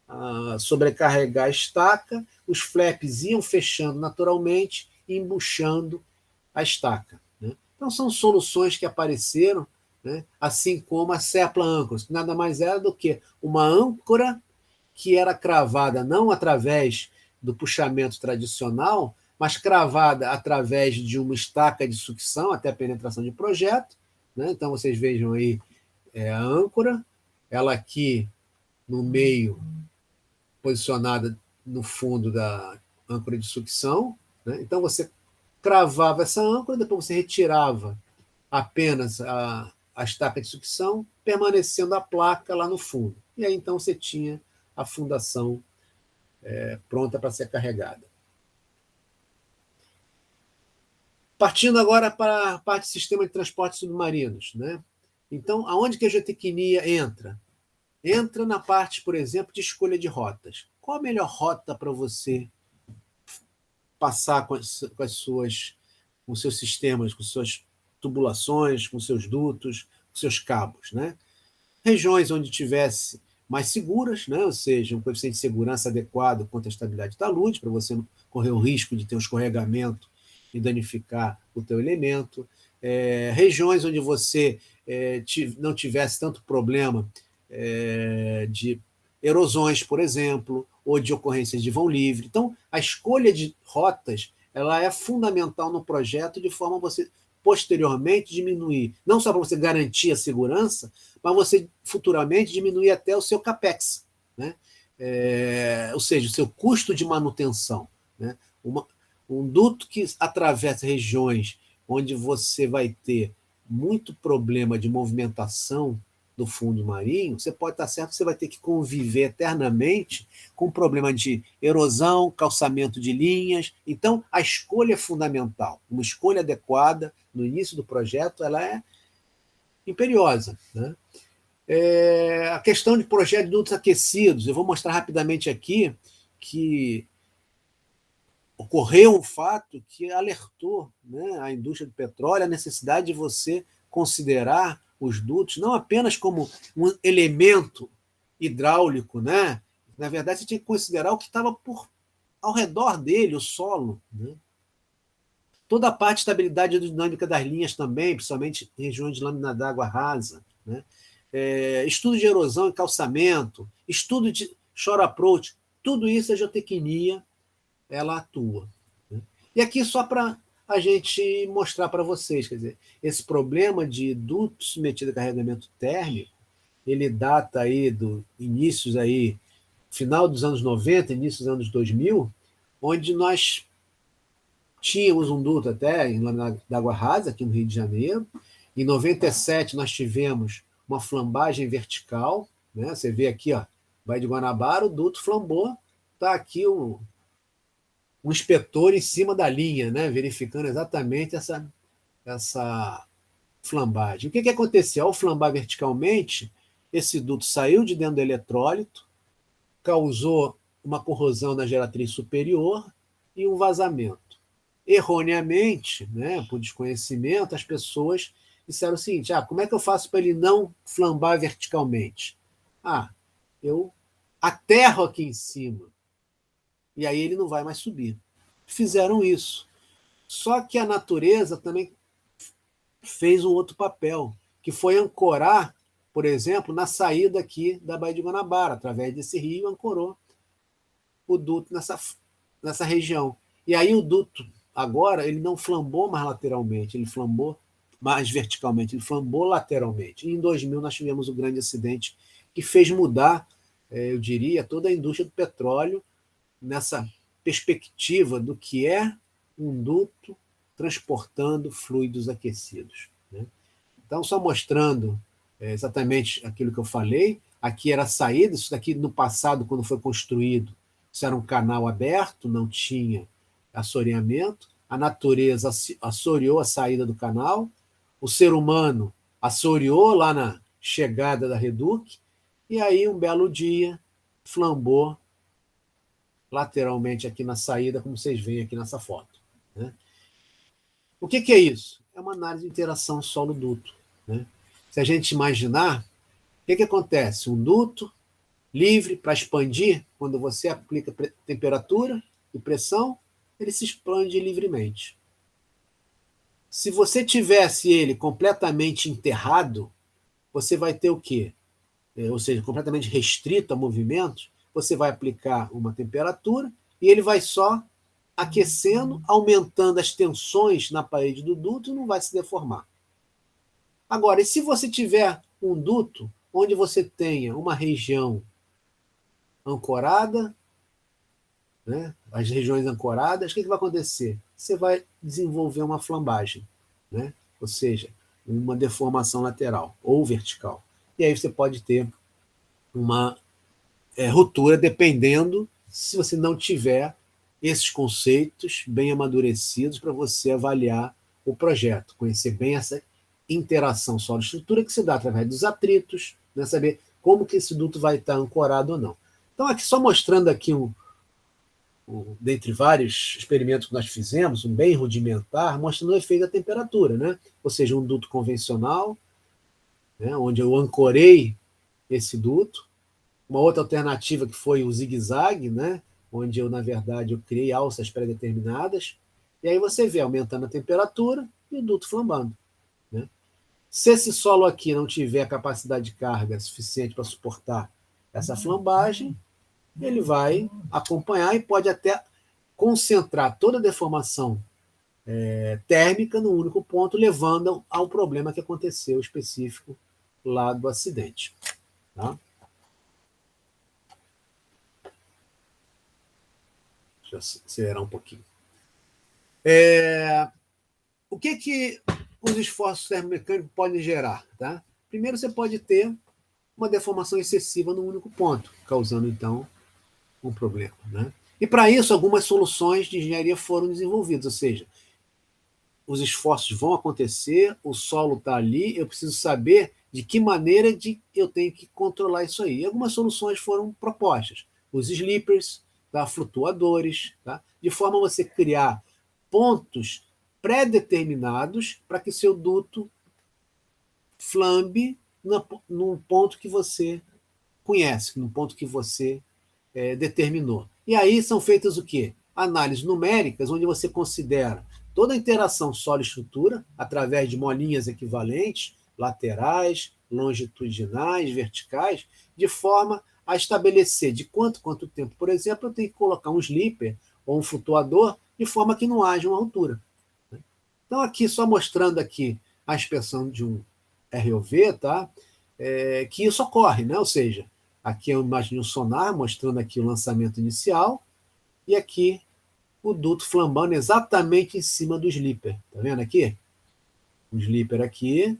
a sobrecarregar a estaca, os flaps iam fechando naturalmente e embuchando a estaca, né? Então, são soluções que apareceram, né? Assim como a Sepla Anchors, que nada mais era do que uma âncora que era cravada não através do puxamento tradicional, mas cravada através de uma estaca de sucção até a penetração de projeto, né? Então, vocês vejam aí a âncora, ela aqui no meio, posicionada no fundo da âncora de sucção, né? Então, você cravava essa âncora, depois você retirava apenas a estaca de sucção, permanecendo a placa lá no fundo. E aí, então, você tinha a fundação pronta para ser carregada. Partindo agora para a parte de sistema de transporte submarinos, né? Então, aonde que a geotecnia entra? Entra na parte, por exemplo, de escolha de rotas. Qual a melhor rota para você passar com os seus sistemas, com suas tubulações, com seus dutos, com seus cabos, né? Regiões onde tivesse mais seguras, né? Ou seja, um coeficiente de segurança adequado quanto à estabilidade da luz, para você não correr o risco de ter um escorregamento e danificar o teu elemento. Regiões onde você não tivesse tanto problema de erosões, por exemplo, ou de ocorrências de vão livre. Então, a escolha de rotas ela é fundamental no projeto, de forma a você posteriormente diminuir, não só para você garantir a segurança, mas você futuramente diminuir até o seu CAPEX, né? Ou seja, o seu custo de manutenção, né? Um duto que atravessa regiões onde você vai ter muito problema de movimentação do fundo marinho, você pode estar certo que você vai ter que conviver eternamente com problema de erosão, calçamento de linhas. Então, a escolha é fundamental. Uma escolha adequada no início do projeto ela é imperiosa, né? A questão de projeto de dutos aquecidos, eu vou mostrar rapidamente aqui que ocorreu um fato que alertou, né, a indústria do petróleo a necessidade de você considerar os dutos não apenas como um elemento hidráulico, né? Na verdade, você tinha que considerar o que estava ao redor dele, o solo, né? Toda a parte de estabilidade hidrodinâmica das linhas também, principalmente em regiões de lâmina d'água rasa, né? Estudo de erosão e calçamento, estudo de shore approach, tudo isso a geotecnia ela atua, né? E aqui só para a gente mostrar para vocês, quer dizer, esse problema de duto submetido a carregamento térmico, ele data aí do inícios aí, final dos anos 90, início dos anos 2000, onde nós tínhamos um duto até em lâmina d'água rasa, aqui no Rio de Janeiro. Em 97 nós tivemos uma flambagem vertical, né? Você vê aqui, ó, Baía de Guanabara, o duto flambou, está aqui um inspetor em cima da linha, né, verificando exatamente essa flambagem. O que aconteceu? Ao flambar verticalmente, esse duto saiu de dentro do eletrólito, causou uma corrosão na geratriz superior e um vazamento. Erroneamente, né, por desconhecimento, as pessoas disseram o seguinte: como é que eu faço para ele não flambar verticalmente? Eu aterro aqui em cima, e aí ele não vai mais subir. Fizeram isso. Só que a natureza também fez um outro papel, que foi ancorar, por exemplo, na saída aqui da Baía de Guanabara, através desse rio, ancorou o duto nessa região. E aí o duto, agora, ele não flambou mais lateralmente, ele flambou mais verticalmente, ele flambou lateralmente. E em 2000 nós tivemos o grande acidente que fez mudar, eu diria, toda a indústria do petróleo nessa perspectiva do que é um duto transportando fluidos aquecidos, né? Então, só mostrando exatamente aquilo que eu falei, aqui era a saída, isso daqui no passado, quando foi construído, isso era um canal aberto, não tinha assoreamento, a natureza assoreou a saída do canal, o ser humano assoreou lá na chegada da Reduc, e aí, um belo dia, flambou lateralmente aqui na saída, como vocês veem aqui nessa foto, né? O que é isso? É uma análise de interação solo-duto, né? Se a gente imaginar, o que acontece? Um duto livre para expandir, quando você aplica temperatura e pressão, ele se expande livremente. Se você tivesse ele completamente enterrado, você vai ter o quê? Ou seja, completamente restrito a movimentos, você vai aplicar uma temperatura e ele vai só aquecendo, aumentando as tensões na parede do duto e não vai se deformar. Agora, e se você tiver um duto onde você tenha uma região ancorada, né, as regiões ancoradas, o que vai acontecer? Você vai desenvolver uma flambagem, né? Ou seja, uma deformação lateral ou vertical. E aí você pode ter uma ruptura, dependendo se você não tiver esses conceitos bem amadurecidos para você avaliar o projeto, conhecer bem essa interação solo-estrutura que se dá através dos atritos, né? Saber como que esse duto vai estar ancorado ou não. Então, aqui só mostrando aqui dentre vários experimentos que nós fizemos, um bem rudimentar, mostrando o efeito da temperatura, né? Ou seja, um duto convencional, né? Onde eu ancorei esse duto. Uma outra alternativa que foi o zigue-zague, né? Onde eu, na verdade, eu criei alças pré-determinadas. E aí você vê aumentando a temperatura e o duto flambando, né? Se esse solo aqui não tiver capacidade de carga suficiente para suportar essa flambagem, ele vai acompanhar e pode até concentrar toda a deformação térmica num único ponto, levando ao problema que aconteceu específico lá do acidente. Tá? Deixa eu acelerar um pouquinho. O que os esforços termomecânicos podem gerar? Tá? Primeiro, você pode ter uma deformação excessiva num único ponto, causando, então, um problema. Né? E, para isso, algumas soluções de engenharia foram desenvolvidas, ou seja, os esforços vão acontecer, o solo está ali, eu preciso saber de que maneira eu tenho que controlar isso aí. E algumas soluções foram propostas. Os slippers, tá? Flutuadores, tá? De forma a você criar pontos pré-determinados para que seu duto flambe num ponto que você conhece, num ponto que você determinou. E aí são feitas o quê? Análises numéricas, onde você considera toda a interação solo-estrutura através de molinhas equivalentes, laterais, longitudinais, verticais, de forma a estabelecer de quanto tempo, por exemplo, eu tenho que colocar um slipper ou um flutuador de forma que não haja uma altura. Então, aqui, só mostrando aqui a inspeção de um ROV, tá? Que isso ocorre, né? Ou seja, aqui eu imagino um sonar, mostrando aqui o lançamento inicial, e aqui o duto flambando exatamente em cima do slipper. Tá vendo aqui? O slipper aqui.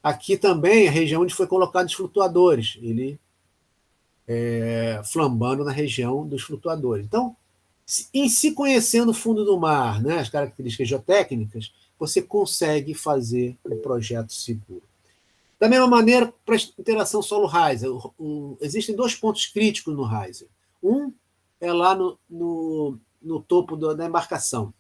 Aqui também a região onde foi colocado os flutuadores. Ele flambando na região dos flutuadores. Então, em se conhecendo o fundo do mar, né, as características geotécnicas, você consegue fazer um projeto seguro. Da mesma maneira, para a interação solo-riser, existem dois pontos críticos no riser. Um é lá no topo da embarcação,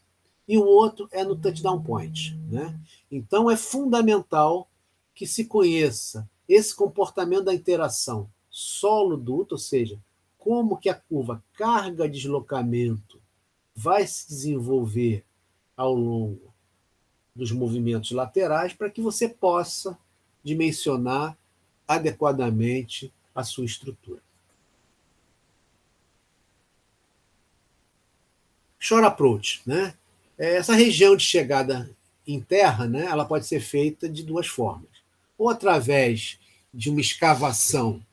e o outro é no touchdown point. Né? Então, é fundamental que se conheça esse comportamento da interação solo-duto, ou seja, como que a curva carga-deslocamento vai se desenvolver ao longo dos movimentos laterais para que você possa dimensionar adequadamente a sua estrutura. Shore approach, né? Essa região de chegada em terra, né, ela pode ser feita de duas formas. Ou através de uma escavação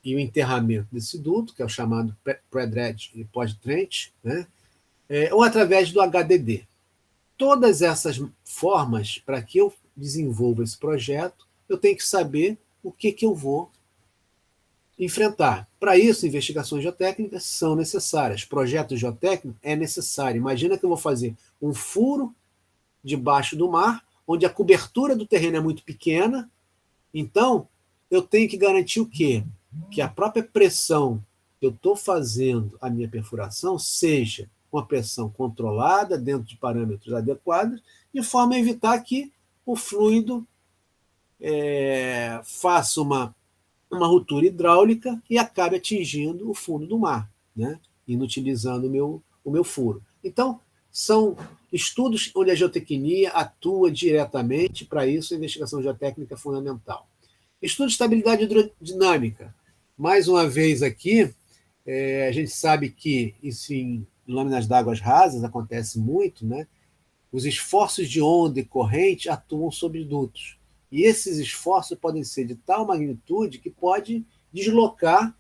e o enterramento desse duto, que é o chamado pre-dredge e post-trench, né? Ou através do HDD. Todas essas formas, para que eu desenvolva esse projeto, eu tenho que saber o que eu vou enfrentar. Para isso, investigações geotécnicas são necessárias. Projeto geotécnico é necessário. Imagina que eu vou fazer um furo debaixo do mar, onde a cobertura do terreno é muito pequena, então eu tenho que garantir o quê? Que a própria pressão que eu estou fazendo a minha perfuração seja uma pressão controlada, dentro de parâmetros adequados, de forma a evitar que o fluido faça uma ruptura hidráulica e acabe atingindo o fundo do mar, né? Inutilizando o meu furo. Então, são estudos onde a geotecnia atua diretamente, para isso a investigação geotécnica é fundamental. Estudo de estabilidade hidrodinâmica. Mais uma vez aqui, a gente sabe que isso em lâminas d'água rasas acontece muito, né? Os esforços de onda e corrente atuam sobre dutos. E esses esforços podem ser de tal magnitude que pode deslocar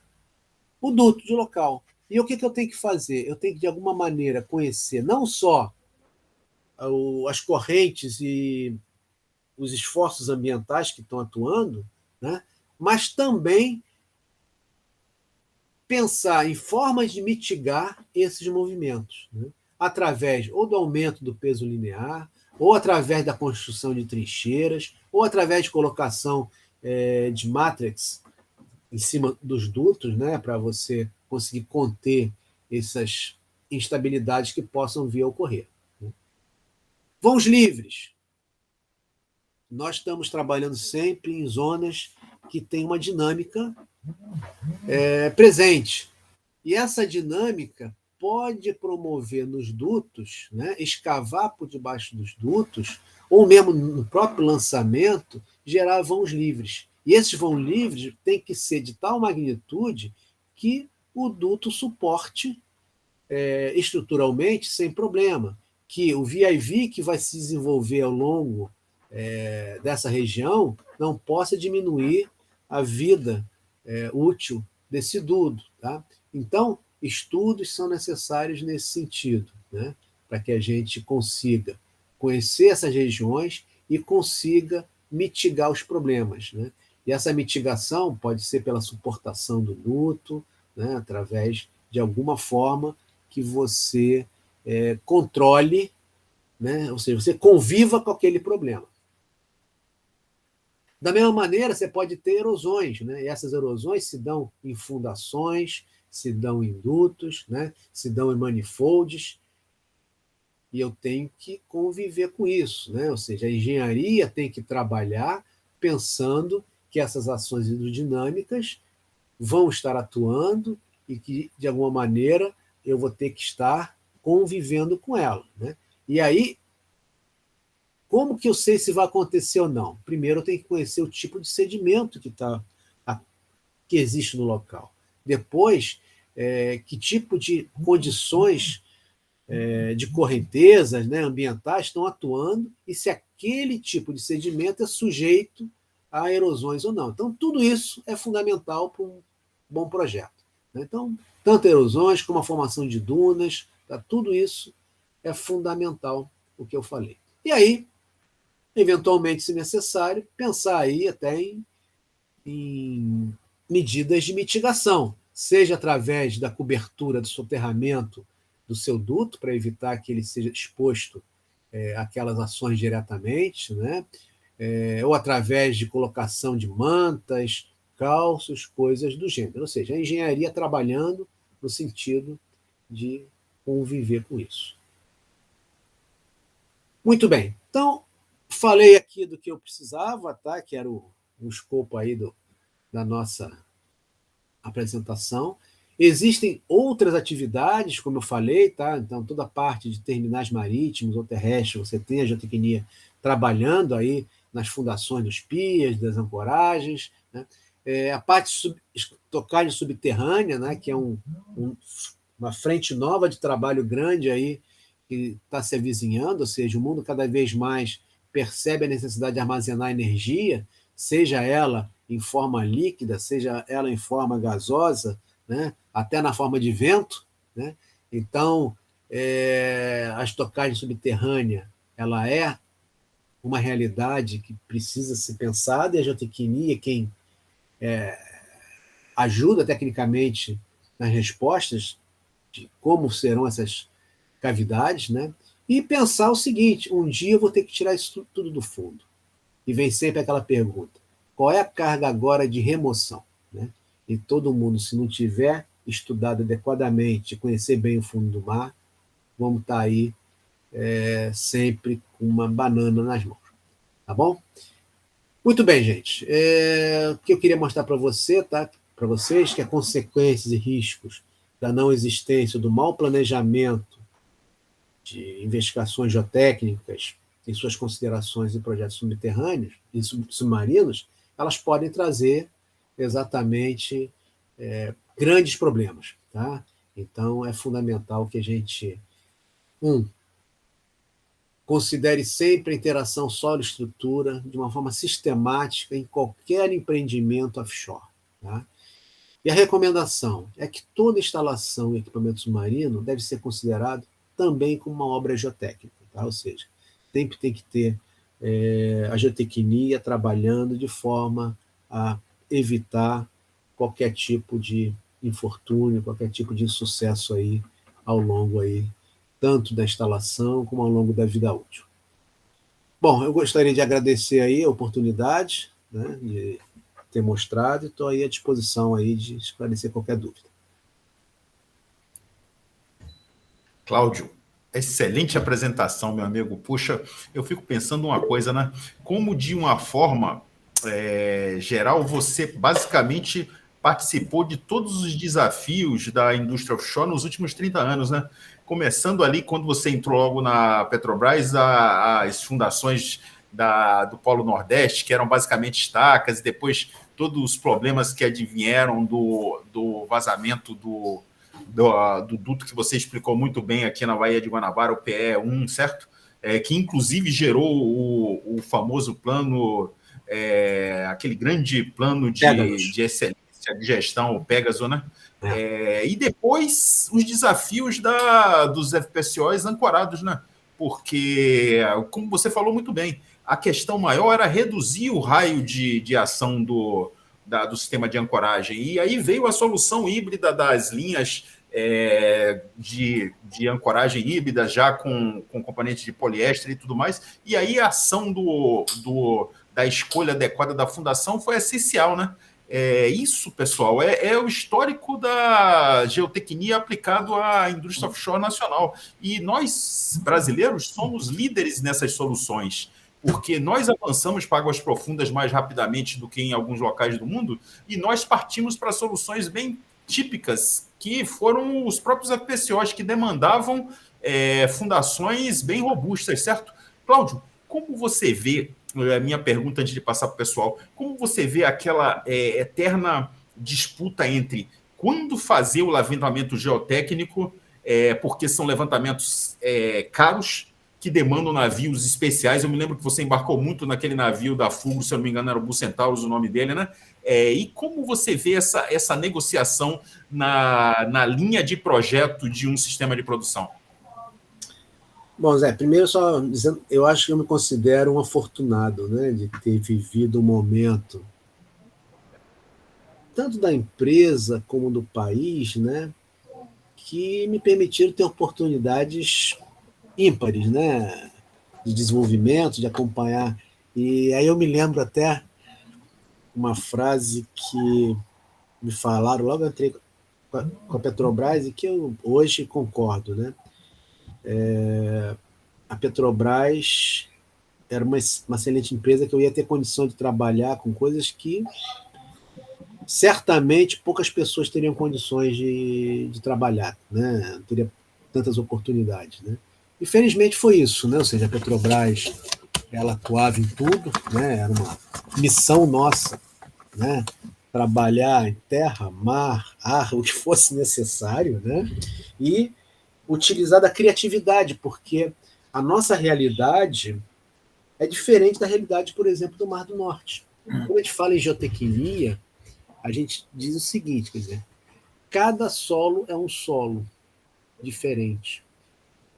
o duto de local. E o que eu tenho que fazer? Eu tenho que, de alguma maneira, conhecer não só as correntes e os esforços ambientais que estão atuando, né? Mas também pensar em formas de mitigar esses movimentos, né? Através ou do aumento do peso linear, ou através da construção de trincheiras, ou através de colocação de matrix em cima dos dutos, né, para você conseguir conter essas instabilidades que possam vir a ocorrer. Vãos livres. Nós estamos trabalhando sempre em zonas que têm uma dinâmica presente. E essa dinâmica pode promover nos dutos, né, escavar por debaixo dos dutos, ou mesmo no próprio lançamento, gerar vãos livres. E esses vãos livres têm que ser de tal magnitude que o duto suporte estruturalmente sem problema, que o VIV que vai se desenvolver ao longo dessa região não possa diminuir a vida útil desse duto. Tá? Então, estudos são necessários nesse sentido, né? Para que a gente consiga conhecer essas regiões e consiga mitigar os problemas. Né? E essa mitigação pode ser pela suportação do duto, né? Através de alguma forma que você controle, né? Ou seja, você conviva com aquele problema. Da mesma maneira, você pode ter erosões, né? E essas erosões se dão em fundações, se dão em dutos, né? Se dão em manifolds, e eu tenho que conviver com isso, né? Ou seja, a engenharia tem que trabalhar pensando que essas ações hidrodinâmicas vão estar atuando e que, de alguma maneira, eu vou ter que estar convivendo com ela, né? E aí, como que eu sei se vai acontecer ou não? Primeiro, eu tenho que conhecer o tipo de sedimento que existe no local. Depois, que tipo de condições de correntezas, né, ambientais estão atuando e se aquele tipo de sedimento é sujeito a erosões ou não. Então, tudo isso é fundamental para um bom projeto. Né? Então, tanto erosões como a formação de dunas, tá? Tudo isso é fundamental, o que eu falei. E aí, eventualmente, se necessário, pensar aí até em medidas de mitigação, seja através da cobertura do soterramento do seu duto, para evitar que ele seja exposto àquelas ações diretamente, né? Ou através de colocação de mantas, calços, coisas do gênero. Ou seja, a engenharia trabalhando no sentido de conviver com isso. Muito bem. Então, falei aqui do que eu precisava, tá? Que era o escopo aí da nossa apresentação. Existem outras atividades, como eu falei, tá? Então, toda a parte de terminais marítimos ou terrestres, você tem a geotecnia trabalhando aí nas fundações dos piers, das ancoragens, né? A parte de estocagem subterrânea, né? Que é uma frente nova de trabalho grande aí que está se avizinhando, ou seja, o mundo cada vez mais percebe a necessidade de armazenar energia, seja ela em forma líquida, seja ela em forma gasosa, né? Até na forma de vento. Né? Então, a estocagem subterrânea ela é uma realidade que precisa ser pensada, e a geotecnia, quem ajuda tecnicamente nas respostas de como serão essas cavidades, né? E pensar o seguinte: um dia eu vou ter que tirar isso tudo do fundo. E vem sempre aquela pergunta: qual é a carga agora de remoção? Né? E todo mundo, se não tiver estudado adequadamente, conhecer bem o fundo do mar, vamos estar aí sempre com uma banana nas mãos. Tá bom? Muito bem, gente. O que eu queria mostrar para você, tá? Para vocês, que é consequências e riscos da não existência, do mau planejamento de investigações geotécnicas em suas considerações em projetos subterrâneos e submarinos, elas podem trazer exatamente grandes problemas. Tá? Então, é fundamental que a gente, considere sempre a interação solo-estrutura de uma forma sistemática em qualquer empreendimento offshore. Tá? E a recomendação é que toda instalação em equipamento submarino deve ser considerado também como uma obra geotécnica. Tá? Ou seja, sempre tem que ter a geotecnia trabalhando de forma a evitar qualquer tipo de infortúnio, qualquer tipo de insucesso aí ao longo aí, tanto da instalação como ao longo da vida útil. Bom, eu gostaria de agradecer aí a oportunidade, né, de ter mostrado, e estou aí à disposição aí de esclarecer qualquer dúvida. Cláudio, excelente apresentação, meu amigo. Puxa, eu fico pensando uma coisa, né? Como de uma forma geral, você basicamente participou de todos os desafios da indústria offshore nos últimos 30 anos, né? Começando ali, quando você entrou logo na Petrobras, as fundações do Polo Nordeste, que eram basicamente estacas, e depois todos os problemas que advieram do vazamento do duto que você explicou muito bem aqui na Baía de Guanabara, o PE1, certo? Que inclusive gerou o famoso plano, aquele grande plano de excelência de gestão, o Pégaso, né? E depois os desafios dos FPSOs ancorados, né? Porque, como você falou muito bem, a questão maior era reduzir o raio de ação do sistema de ancoragem. E aí veio a solução híbrida das linhas de ancoragem híbrida, já com componentes de poliéster e tudo mais. E aí a ação da escolha adequada da fundação foi essencial, né? Isso, pessoal, é o histórico da geotecnia aplicado à indústria offshore nacional. E nós, brasileiros, somos líderes nessas soluções, porque nós avançamos para águas profundas mais rapidamente do que em alguns locais do mundo, e nós partimos para soluções bem típicas, que foram os próprios FPSOs, que demandavam fundações bem robustas, certo? Cláudio, como você vê, a minha pergunta antes de passar para o pessoal, como você vê aquela eterna disputa entre quando fazer o levantamento geotécnico, porque são levantamentos caros, que demandam navios especiais. Eu me lembro que você embarcou muito naquele navio da Fulgro, se eu não me engano era o Bucentauros o nome dele, né? E como você vê essa negociação na linha de projeto de um sistema de produção? Bom, Zé, primeiro só dizendo, eu acho que eu me considero um afortunado, né, de ter vivido um momento, tanto da empresa como do país, né, que me permitiram ter oportunidades ímpares, né, de desenvolvimento, de acompanhar. E aí eu me lembro até uma frase que me falaram logo entrei com a Petrobras e que eu hoje concordo, né? A Petrobras era uma excelente empresa que eu ia ter condição de trabalhar com coisas que certamente poucas pessoas teriam condições de trabalhar, né? Não teria tantas oportunidades, né? E felizmente foi isso, né? Ou seja, a Petrobras ela atuava em tudo, né? Era uma missão nossa, né? Trabalhar em terra, mar, ar, o que fosse necessário, né? E utilizar da criatividade, porque a nossa realidade é diferente da realidade, por exemplo, do Mar do Norte. Quando a gente fala em geotecnia, a gente diz o seguinte, quer dizer, cada solo é um solo diferente.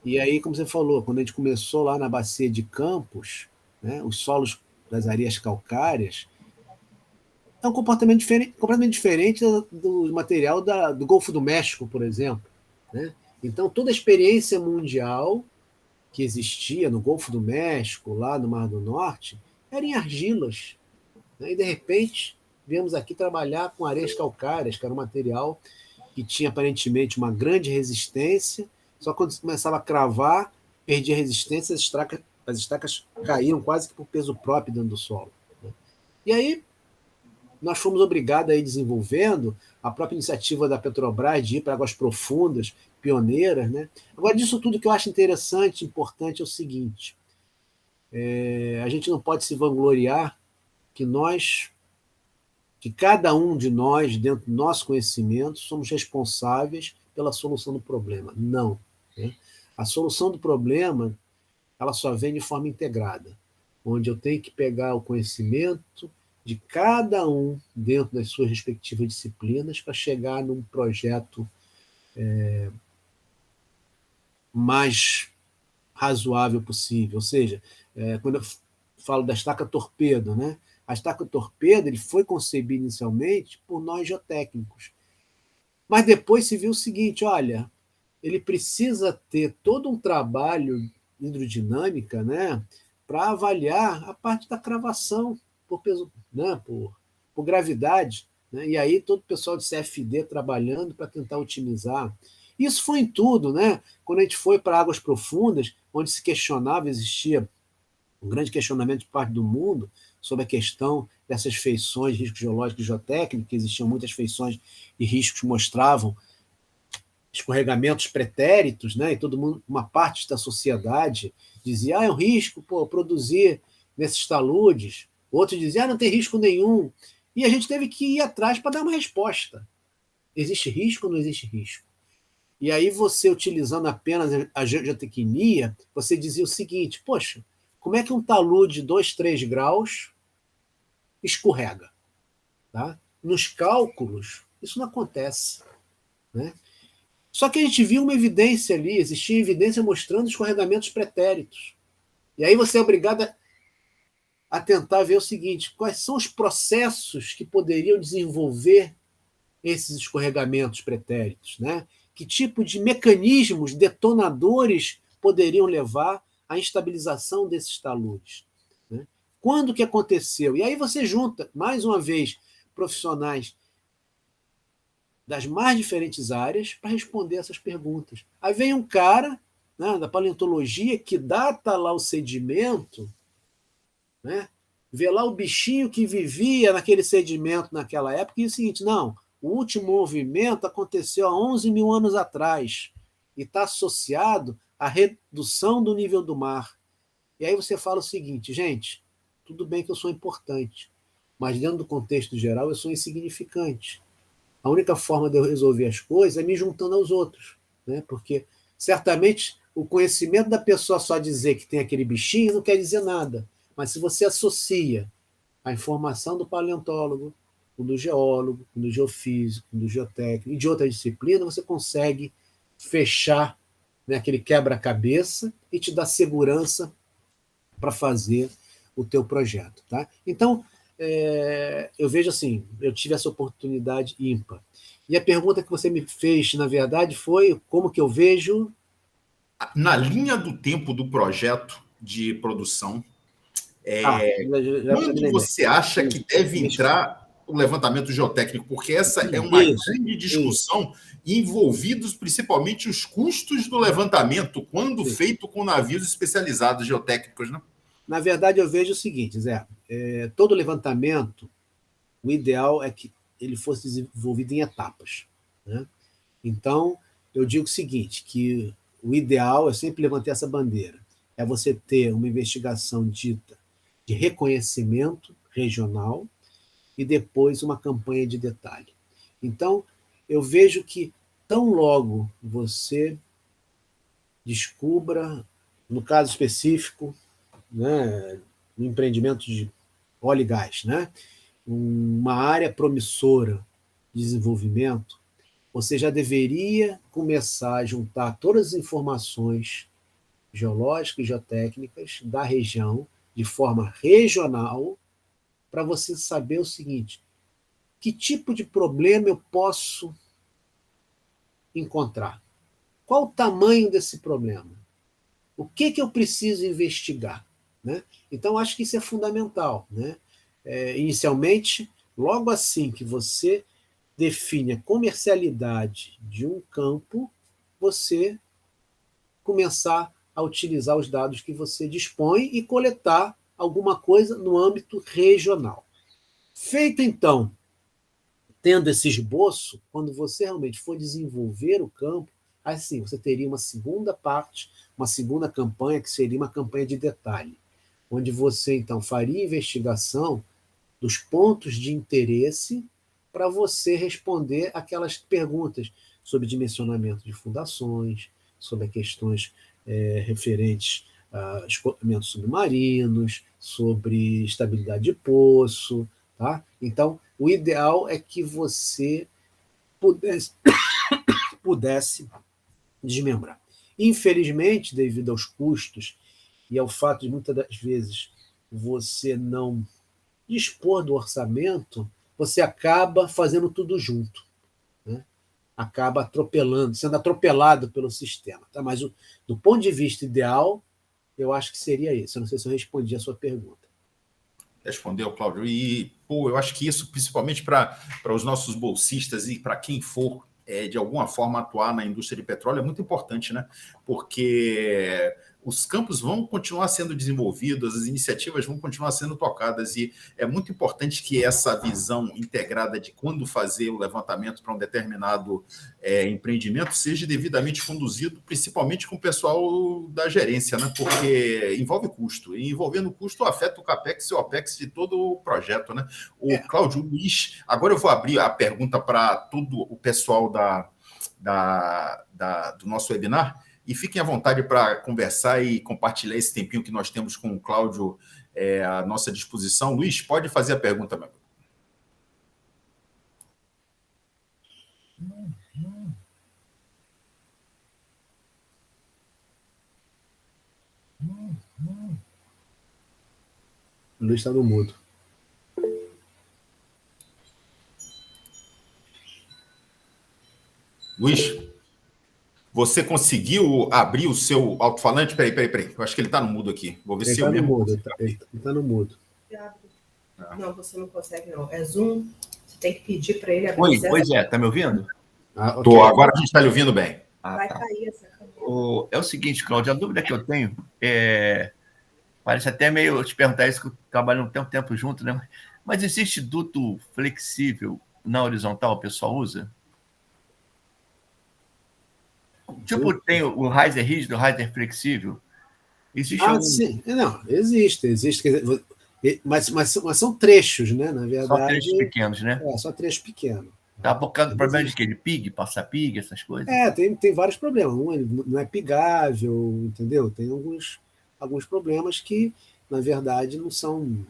E aí, como você falou, quando a gente começou lá na bacia de Campos, né, os solos das areias calcárias é um comportamento diferente, completamente diferente do material do Golfo do México, por exemplo. Né? Então, toda a experiência mundial que existia no Golfo do México, lá no Mar do Norte, era em argilas. Né? E, de repente, viemos aqui trabalhar com areias calcárias, que era um material que tinha aparentemente uma grande resistência, só quando começava a cravar, perdia a resistência, as estacas caíam quase que por peso próprio dentro do solo. Né? E aí, nós fomos obrigados a ir desenvolvendo a própria iniciativa da Petrobras de ir para águas profundas, pioneiras. Né? Agora, disso tudo que eu acho interessante, importante, é o seguinte, a gente não pode se vangloriar que cada um de nós, dentro do nosso conhecimento, somos responsáveis pela solução do problema. Não. Né? A solução do problema ela só vem de forma integrada, onde eu tenho que pegar o conhecimento de cada um dentro das suas respectivas disciplinas para chegar num projeto mais razoável possível. Ou seja, quando eu falo da estaca torpedo, né? A estaca torpedo ele foi concebido inicialmente por nós geotécnicos. Mas depois se viu o seguinte, olha, ele precisa ter todo um trabalho hidrodinâmica, né? para avaliar a parte da cravação por peso, né, por gravidade, né? E aí todo o pessoal de CFD trabalhando para tentar otimizar. Isso foi em tudo, né? Quando a gente foi para águas profundas, onde se questionava, existia um grande questionamento de parte do mundo sobre a questão dessas feições, riscos geológicos e geotécnicos, que existiam muitas feições e riscos que mostravam escorregamentos pretéritos, né? E todo mundo, uma parte da sociedade dizia, é um risco, produzir nesses taludes. Outros diziam, não tem risco nenhum. E a gente teve que ir atrás para dar uma resposta. Existe risco ou não existe risco? E aí você, utilizando apenas a geotecnia, você dizia o seguinte, poxa, como é que um talude de 2, 3 graus escorrega? Tá? Nos cálculos, isso não acontece. Né? Só que a gente viu uma evidência ali, existia evidência mostrando escorregamentos pretéritos. E aí você é obrigado a tentar ver o seguinte, quais são os processos que poderiam desenvolver esses escorregamentos pretéritos, né? Que tipo de mecanismos detonadores poderiam levar à instabilização desses taludes? Né? Quando que aconteceu? E aí você junta, mais uma vez, profissionais das mais diferentes áreas para responder essas perguntas. Aí vem um cara, né, da paleontologia que data lá o sedimento, né, vê lá o bichinho que vivia naquele sedimento naquela época e diz o seguinte, não, o último movimento aconteceu há 11 mil anos atrás e está associado à redução do nível do mar. E aí você fala o seguinte, gente, tudo bem que eu sou importante, mas dentro do contexto geral eu sou insignificante. A única forma de eu resolver as coisas é me juntando aos outros, né? Porque certamente o conhecimento da pessoa só dizer que tem aquele bichinho não quer dizer nada. Mas se você associa a informação do paleontólogo, com do geólogo, com do geofísico, com do geotécnico e de outra disciplina, você consegue fechar, né, aquele quebra-cabeça e te dar segurança para fazer o teu projeto. Tá? Então, eu vejo assim, eu tive essa oportunidade ímpar. E a pergunta que você me fez, na verdade, foi como que eu vejo... Na linha do tempo do projeto de produção, quando você acha que deve entrar o levantamento geotécnico? Porque essa é uma grande discussão, envolvidos principalmente os custos do levantamento, quando feito com navios especializados geotécnicos, né? Na verdade, eu vejo o seguinte, Zé, todo levantamento, o ideal é que ele fosse desenvolvido em etapas. Né? Então, eu digo o seguinte, que o ideal, eu sempre levantei essa bandeira, é você ter uma investigação dita de reconhecimento regional e depois uma campanha de detalhe. Então, eu vejo que tão logo você descubra, no caso específico, né, no empreendimento de óleo e gás, né, uma área promissora de desenvolvimento, você já deveria começar a juntar todas as informações geológicas e geotécnicas da região de forma regional para você saber o seguinte, que tipo de problema eu posso encontrar? Qual o tamanho desse problema? O que eu preciso investigar? Né? Então, acho que isso é fundamental. Né? Inicialmente, logo assim que você define a comercialidade de um campo, você começar a utilizar os dados que você dispõe e coletar alguma coisa no âmbito regional. Feito, então, tendo esse esboço, quando você realmente for desenvolver o campo, aí sim, você teria uma segunda parte, uma segunda campanha, que seria uma campanha de detalhe, onde você, então, faria investigação dos pontos de interesse para você responder aquelas perguntas sobre dimensionamento de fundações, sobre questões referentes a escoamentos submarinos, sobre estabilidade de poço. Tá? Então, o ideal é que você pudesse desmembrar. Infelizmente, devido aos custos e ao fato de muitas das vezes você não dispor do orçamento, você acaba fazendo tudo junto. Né? Acaba atropelando, sendo atropelado pelo sistema. Tá? Mas do ponto de vista ideal, eu acho que seria isso. Eu não sei se eu respondi a sua pergunta. Respondeu, Cláudio. E, pô, eu acho que isso, principalmente para os nossos bolsistas e para quem for, de alguma forma, atuar na indústria de petróleo, é muito importante, né? Porque os campos vão continuar sendo desenvolvidos, as iniciativas vão continuar sendo tocadas, e é muito importante que essa visão integrada de quando fazer o levantamento para um determinado empreendimento seja devidamente conduzido, principalmente com o pessoal da gerência, né? Porque envolve custo, e envolvendo custo afeta o CAPEX e o OPEX de todo o projeto, né? O Cláudio Luiz, agora eu vou abrir a pergunta para todo o pessoal do nosso webinar, e fiquem à vontade para conversar e compartilhar esse tempinho que nós temos com o Cláudio à nossa disposição. Luiz, pode fazer a pergunta, meu amigo. O Luiz está no mudo. Luiz, você conseguiu abrir o seu alto-falante? Peraí. Eu acho que ele está no mudo aqui. Vou ver Ele se está eu no mesmo. mudo. Ele está no mudo. Não, você não consegue, não. É Zoom. Você tem que pedir para ele abrir. Oi, pois é, tá me ouvindo? Okay. Agora a gente está lhe ouvindo bem. Vai cair essa câmera. É o seguinte, Cláudio, a dúvida que eu tenho parece até meio eu te perguntar isso, que eu trabalho um tempo junto, né? Mas existe duto flexível na horizontal, o pessoal usa? Tipo, tem o riser rígido, o riser flexível. Existe algum... Sim. Não, existe. Mas são trechos, né? Na verdade. Só trechos pequenos, né? Só trechos pequenos. Tá por causa do problema de que ele pigue, passar pigue, essas coisas? Tem vários problemas. Ele não é pigável, entendeu? Tem alguns problemas que, na verdade, não são.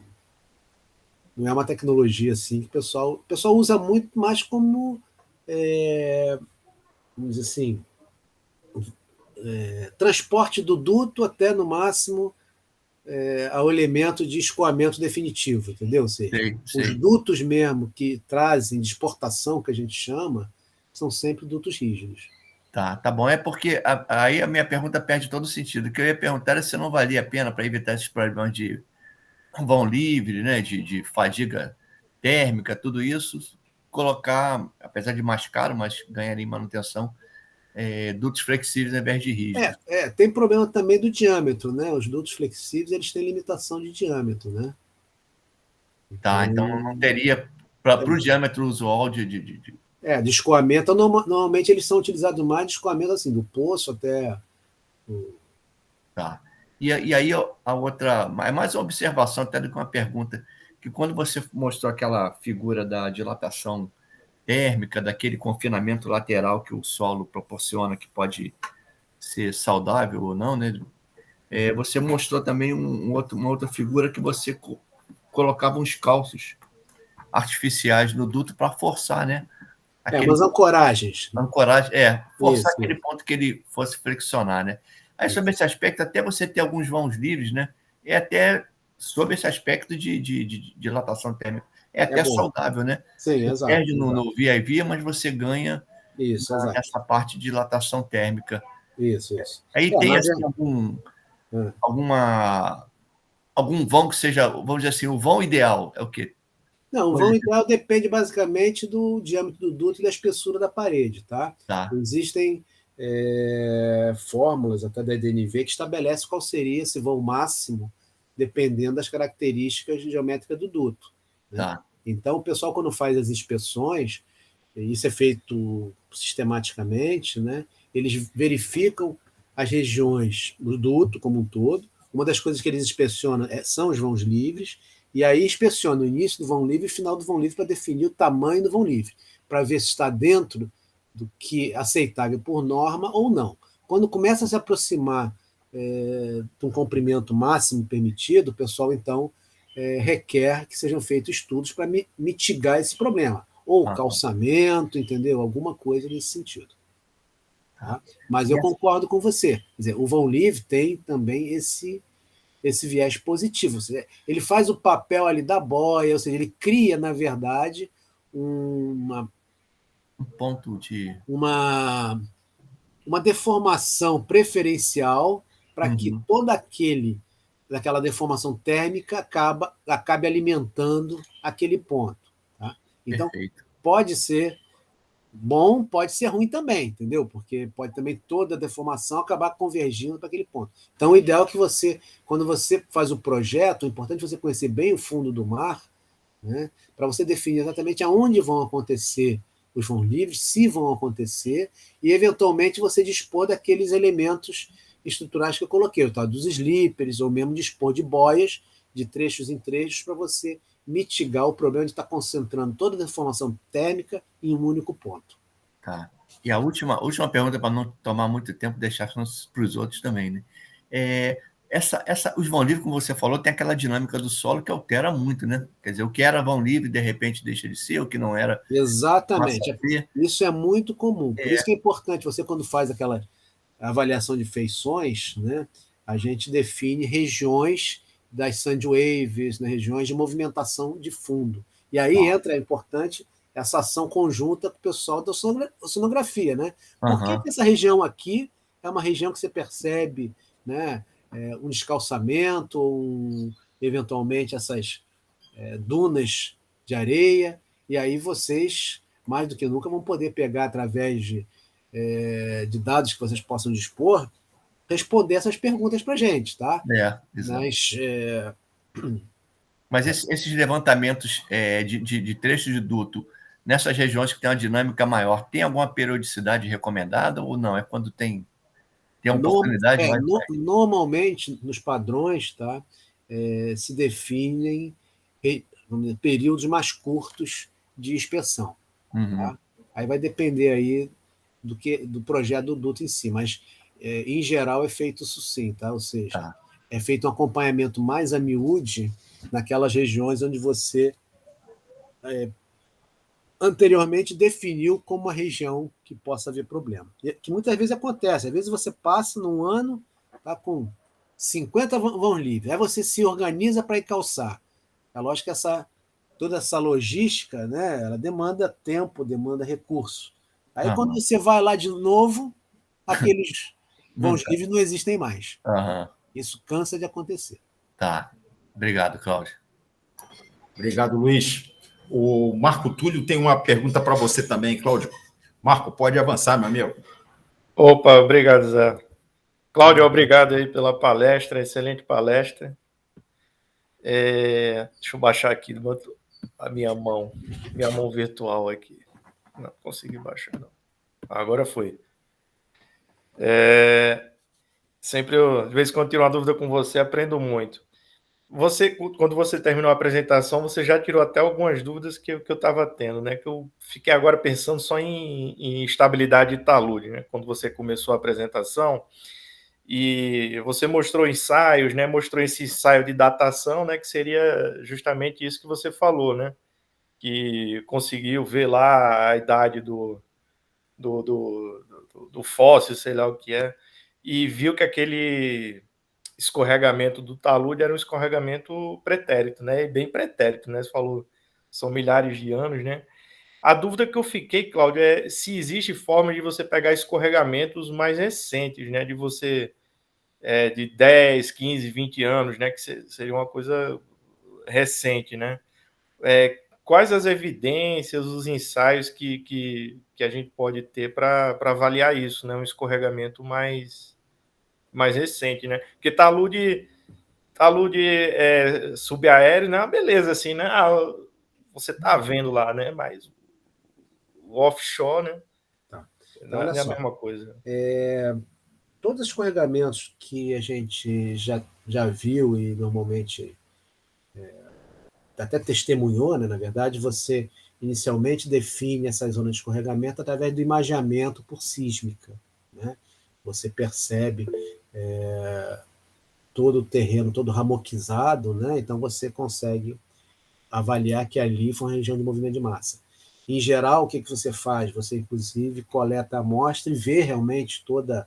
Não é uma tecnologia assim que o pessoal usa muito mais como, vamos dizer assim, transporte do duto até, no máximo, ao elemento de escoamento definitivo, entendeu? Ou seja, sei. Os dutos mesmo que trazem de exportação, que a gente chama, são sempre dutos rígidos. Tá bom. É porque aí a minha pergunta perde todo o sentido. O que eu ia perguntar era se não valia a pena, para evitar esses problemas de vão livre, né, de fadiga térmica, tudo isso, colocar, apesar de mais caro, mas ganharia em manutenção, dutos flexíveis ao invés de rígidos. Tem problema também do diâmetro, né? Os dutos flexíveis, eles têm limitação de diâmetro, né? Então não teria, para o diâmetro usual de escoamento, normalmente eles são utilizados mais de escoamento, assim, do poço até... Tá. E aí a outra, é mais uma observação até do que uma pergunta, que quando você mostrou aquela figura da dilatação térmica, daquele confinamento lateral que o solo proporciona, que pode ser saudável ou não, né? Você mostrou também uma outra figura que você colocava uns calços artificiais no duto para forçar, né? Umas ancoragens. Forçar aquele ponto que ele fosse flexionar, né? Aí, sobre esse aspecto, até você ter alguns vãos livres, né? Até sobre esse aspecto de dilatação térmica. Até saudável, né? Sim, você exato. Perde no via-via, mas você ganha nessa parte de dilatação térmica. Isso. Aí tem assim, algum vão que seja, vamos dizer assim, o vão ideal é o quê? Não, o vão ideal depende basicamente do diâmetro do duto e da espessura da parede, tá? Existem fórmulas até da EDNV que estabelece qual seria esse vão máximo, dependendo das características geométricas do duto. Né? Então, o pessoal, quando faz as inspeções, isso é feito sistematicamente, né? Eles verificam as regiões do duto como um todo. Uma das coisas que eles inspecionam são os vãos livres, e aí inspeciona o início do vão livre e o final do vão livre para definir o tamanho do vão livre, para ver se está dentro do que é aceitável por norma ou não. Quando começa a se aproximar de um comprimento máximo permitido, o pessoal, então, requer que sejam feitos estudos para mitigar esse problema. Ou calçamento, entendeu? Alguma coisa nesse sentido. Tá? Mas eu concordo com você. Quer dizer, o vão livre tem também esse viés positivo. Ele faz o papel ali da boia, ou seja, ele cria, na verdade, um ponto de... uma deformação preferencial para que toda daquela deformação térmica acabe alimentando aquele ponto. Tá? Então, Perfeito. pode ser bom, pode ser ruim também, entendeu? Porque pode também toda deformação acabar convergindo para aquele ponto. Então, o ideal é que você, quando você faz o projeto, é importante você conhecer bem o fundo do mar, né, para você definir exatamente aonde vão acontecer os vãos livres, se vão acontecer, e eventualmente você dispor daqueles elementos estruturais que eu coloquei, o tal dos slippers, ou mesmo dispor de boias, de trechos em trechos, para você mitigar o problema de estar concentrando toda a deformação térmica em um único ponto. Tá. E a última pergunta, para não tomar muito tempo, deixar para os outros também, né? Os vão livre, como você falou, tem aquela dinâmica do solo que altera muito, né? Quer dizer, o que era vão livre, de repente, deixa de ser, o que não era... Exatamente. Isso é muito comum. Por isso que é importante, você, quando faz aquela avaliação de feições, né, a gente define regiões das sand waves, né, regiões de movimentação de fundo. E aí é importante essa ação conjunta com o pessoal da oceanografia, né? Por que essa região aqui é uma região que você percebe, né, um descalçamento, eventualmente essas dunas de areia, e aí vocês, mais do que nunca, vão poder pegar, através de dados que vocês possam dispor, responder essas perguntas para a gente, tá? Mas esses levantamentos de trechos de duto nessas regiões que tem uma dinâmica maior, tem alguma periodicidade recomendada ou não? É quando tem oportunidade? Normalmente, nos padrões, tá, se definem períodos mais curtos de inspeção. Tá? Aí vai depender aí do projeto do duto em si, mas em geral é feito isso sim, tá? Ou seja, é feito um acompanhamento mais a miúde naquelas regiões onde você anteriormente definiu como uma região que possa haver problema. Que muitas vezes acontece, às vezes você passa num ano, tá, com 50 vãos livres, aí você se organiza para ir calçar. É lógico que toda essa logística, né, ela demanda tempo, demanda recurso. Aí quando você vai lá de novo, aqueles vãos livres não existem mais. Isso cansa de acontecer. Tá. Obrigado, Cláudio. Obrigado, Luiz. O Marco Túlio tem uma pergunta para você também, Cláudio. Marco, pode avançar, meu amigo. Opa, obrigado, Zé. Cláudio, obrigado aí pela palestra, excelente palestra. Deixa eu baixar aqui a minha mão virtual aqui. Não consegui baixar, não. Agora foi. Sempre, de vez em quando, tiro uma dúvida com você, aprendo muito. Quando você terminou a apresentação, você já tirou até algumas dúvidas que eu estava tendo, né? Que eu fiquei agora pensando só em estabilidade de talude, né? Quando você começou a apresentação, e você mostrou ensaios, né? Mostrou esse ensaio de datação, né? Que seria justamente isso que você falou, né? Que conseguiu ver lá a idade do fóssil, sei lá o que é, e viu que aquele escorregamento do talude era um escorregamento pretérito, né? Bem pretérito, né? Você falou, são milhares de anos, né? A dúvida que eu fiquei, Cláudio, é se existe forma de você pegar escorregamentos mais recentes, né? De você, de 10, 15, 20 anos, né? Que seria uma coisa recente, né? Quais as evidências, os ensaios que a gente pode ter para avaliar isso, né? Um escorregamento mais recente, né? Porque talude subaéreo, né? Beleza, assim, né? Você tá vendo lá, né? Mas o offshore, né? Então, olha só, a mesma coisa. Todos os escorregamentos que a gente já viu e normalmente até testemunhou, né? Na verdade, você inicialmente define essa zona de escorregamento através do imageamento por sísmica, né? Você percebe todo o terreno, todo ramoquizado, né? Então você consegue avaliar que ali foi uma região de movimento de massa. Em geral, o que você faz? Você, inclusive, coleta a amostra e vê realmente toda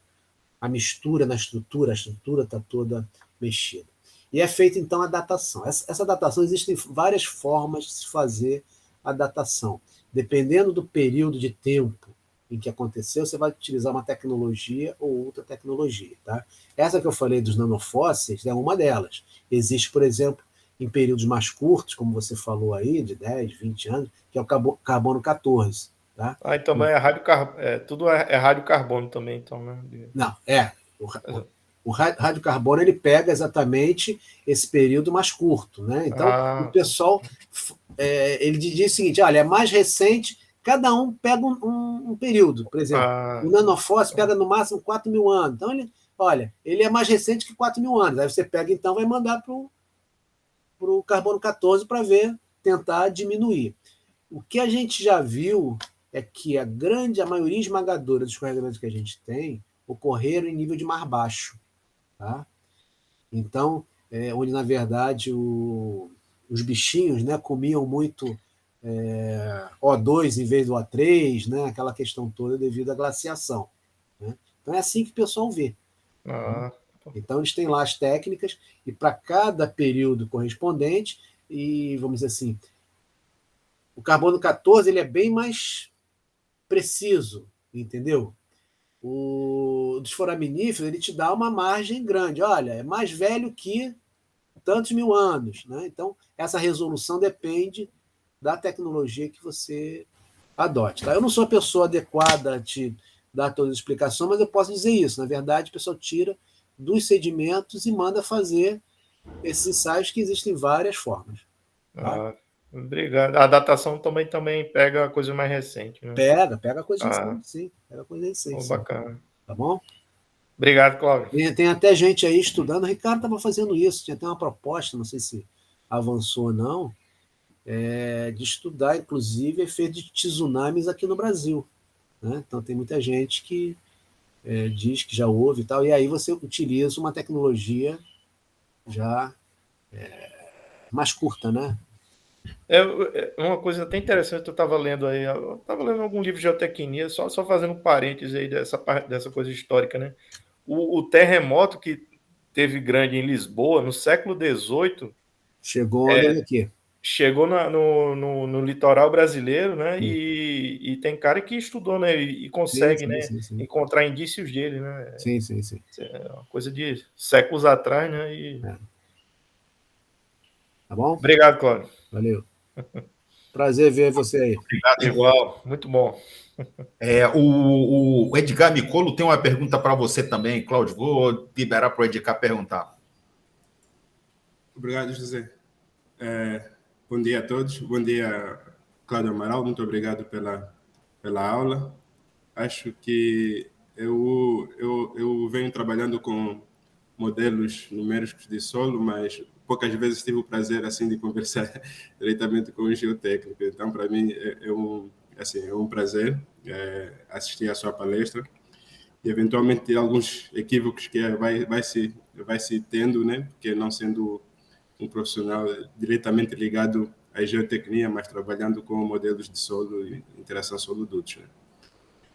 a mistura na estrutura, a estrutura está toda mexida. E é feita, então, a datação. Essa datação, existem várias formas de se fazer a datação. Dependendo do período de tempo em que aconteceu, você vai utilizar uma tecnologia ou outra tecnologia. Tá? Essa que eu falei dos nanofósseis é uma delas. Existe, por exemplo, em períodos mais curtos, como você falou aí, de 10, 20 anos, que é o carbono 14. Tá? Então também tudo é radiocarbono também, então, né? Não, o radiocarbono ele pega exatamente esse período mais curto. Né? Então, o pessoal ele diz o seguinte, olha, é mais recente, cada um pega um período. Por exemplo, o nanofóssil pega no máximo 4.000 anos. Então, ele é mais recente que 4.000 anos. Aí você pega, então, vai mandar para o carbono 14 para tentar diminuir. O que a gente já viu é que a maioria esmagadora dos escorregamentos que a gente tem ocorreram em nível de mar baixo. Tá? Então, onde, na verdade, os bichinhos, né, comiam muito O2 em vez do O3, né, aquela questão toda devido à glaciação. Né? Então, é assim que o pessoal vê. Então, eles têm lá as técnicas, e para cada período correspondente, e vamos dizer assim, o carbono 14 ele é bem mais preciso, entendeu? O dos foraminíferos ele te dá uma margem grande. Olha, é mais velho que tantos mil anos. Né? Então, essa resolução depende da tecnologia que você adote. Tá? Eu não sou a pessoa adequada a te dar todas as explicações, mas eu posso dizer isso. Na verdade, o pessoal tira dos sedimentos e manda fazer esses ensaios que existem várias formas. Tá? Obrigado. A datação também pega a coisa mais recente. Né? Pega a coisa recente, sim. Pega a coisa recente. Bacana. Tá bom? Obrigado, Cláudio. Tem até gente aí estudando. O Ricardo estava fazendo isso. Tinha até uma proposta, não sei se avançou ou não, de estudar, inclusive, efeito de tsunamis aqui no Brasil. Né? Então, tem muita gente que diz que já houve e tal, e aí você utiliza uma tecnologia já mais curta, né? Uma coisa até interessante que eu estava lendo aí, eu estava lendo algum livro de geotecnia, só fazendo um parênteses aí dessa coisa histórica, né? O terremoto que teve grande em Lisboa, no século XVIII... Chegou aqui. Chegou no litoral brasileiro, né? E tem cara que estudou, né? E consegue, sim. Encontrar indícios dele, né? Sim. É uma coisa de séculos atrás, né? Tá bom? Obrigado, Cláudio. Valeu. Prazer ver você aí. Obrigado. Igual, muito bom. O Edgar Micolo tem uma pergunta para você também, Cláudio. Vou liberar para o Edgar perguntar. Obrigado, José. Bom dia a todos. Bom dia, Cláudio Amaral. Muito obrigado pela aula. Acho que eu venho trabalhando com modelos numéricos de solo, mas poucas vezes tive o prazer assim de conversar diretamente com o geotécnico. Então, para mim, é um prazer assistir à sua palestra e, eventualmente, ter alguns equívocos que vai se tendo, né? Porque não sendo um profissional diretamente ligado à geotecnia, mas trabalhando com modelos de solo e interação solo-dutos. Né?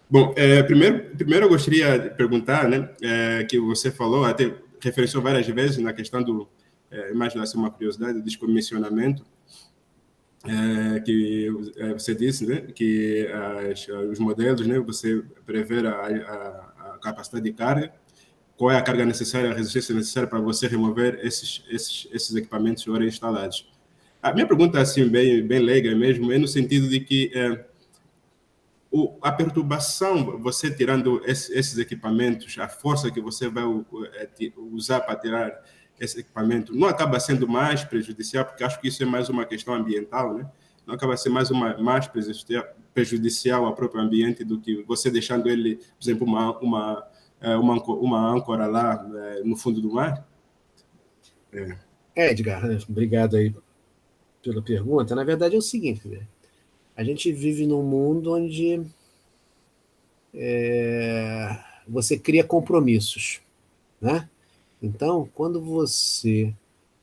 Bom, primeiro eu gostaria de perguntar, né, que você falou, até referenciou várias vezes na questão do, mais assim, uma curiosidade, do descomissionamento, que você disse, né, que os modelos, né, você prever a capacidade de carga, qual é a carga necessária, a resistência necessária para você remover esses equipamentos ora instalados. A minha pergunta, assim, bem leiga mesmo, é no sentido de que a perturbação, você tirando esses equipamentos, a força que você vai usar para tirar esse equipamento, não acaba sendo mais prejudicial, porque acho que isso é mais uma questão ambiental, né? Não acaba sendo mais prejudicial ao próprio ambiente do que você deixando ele, por exemplo, uma âncora lá no fundo do mar? Edgar, obrigado aí pela pergunta. Na verdade é o seguinte, a gente vive num mundo onde você cria compromissos, né? Então, quando você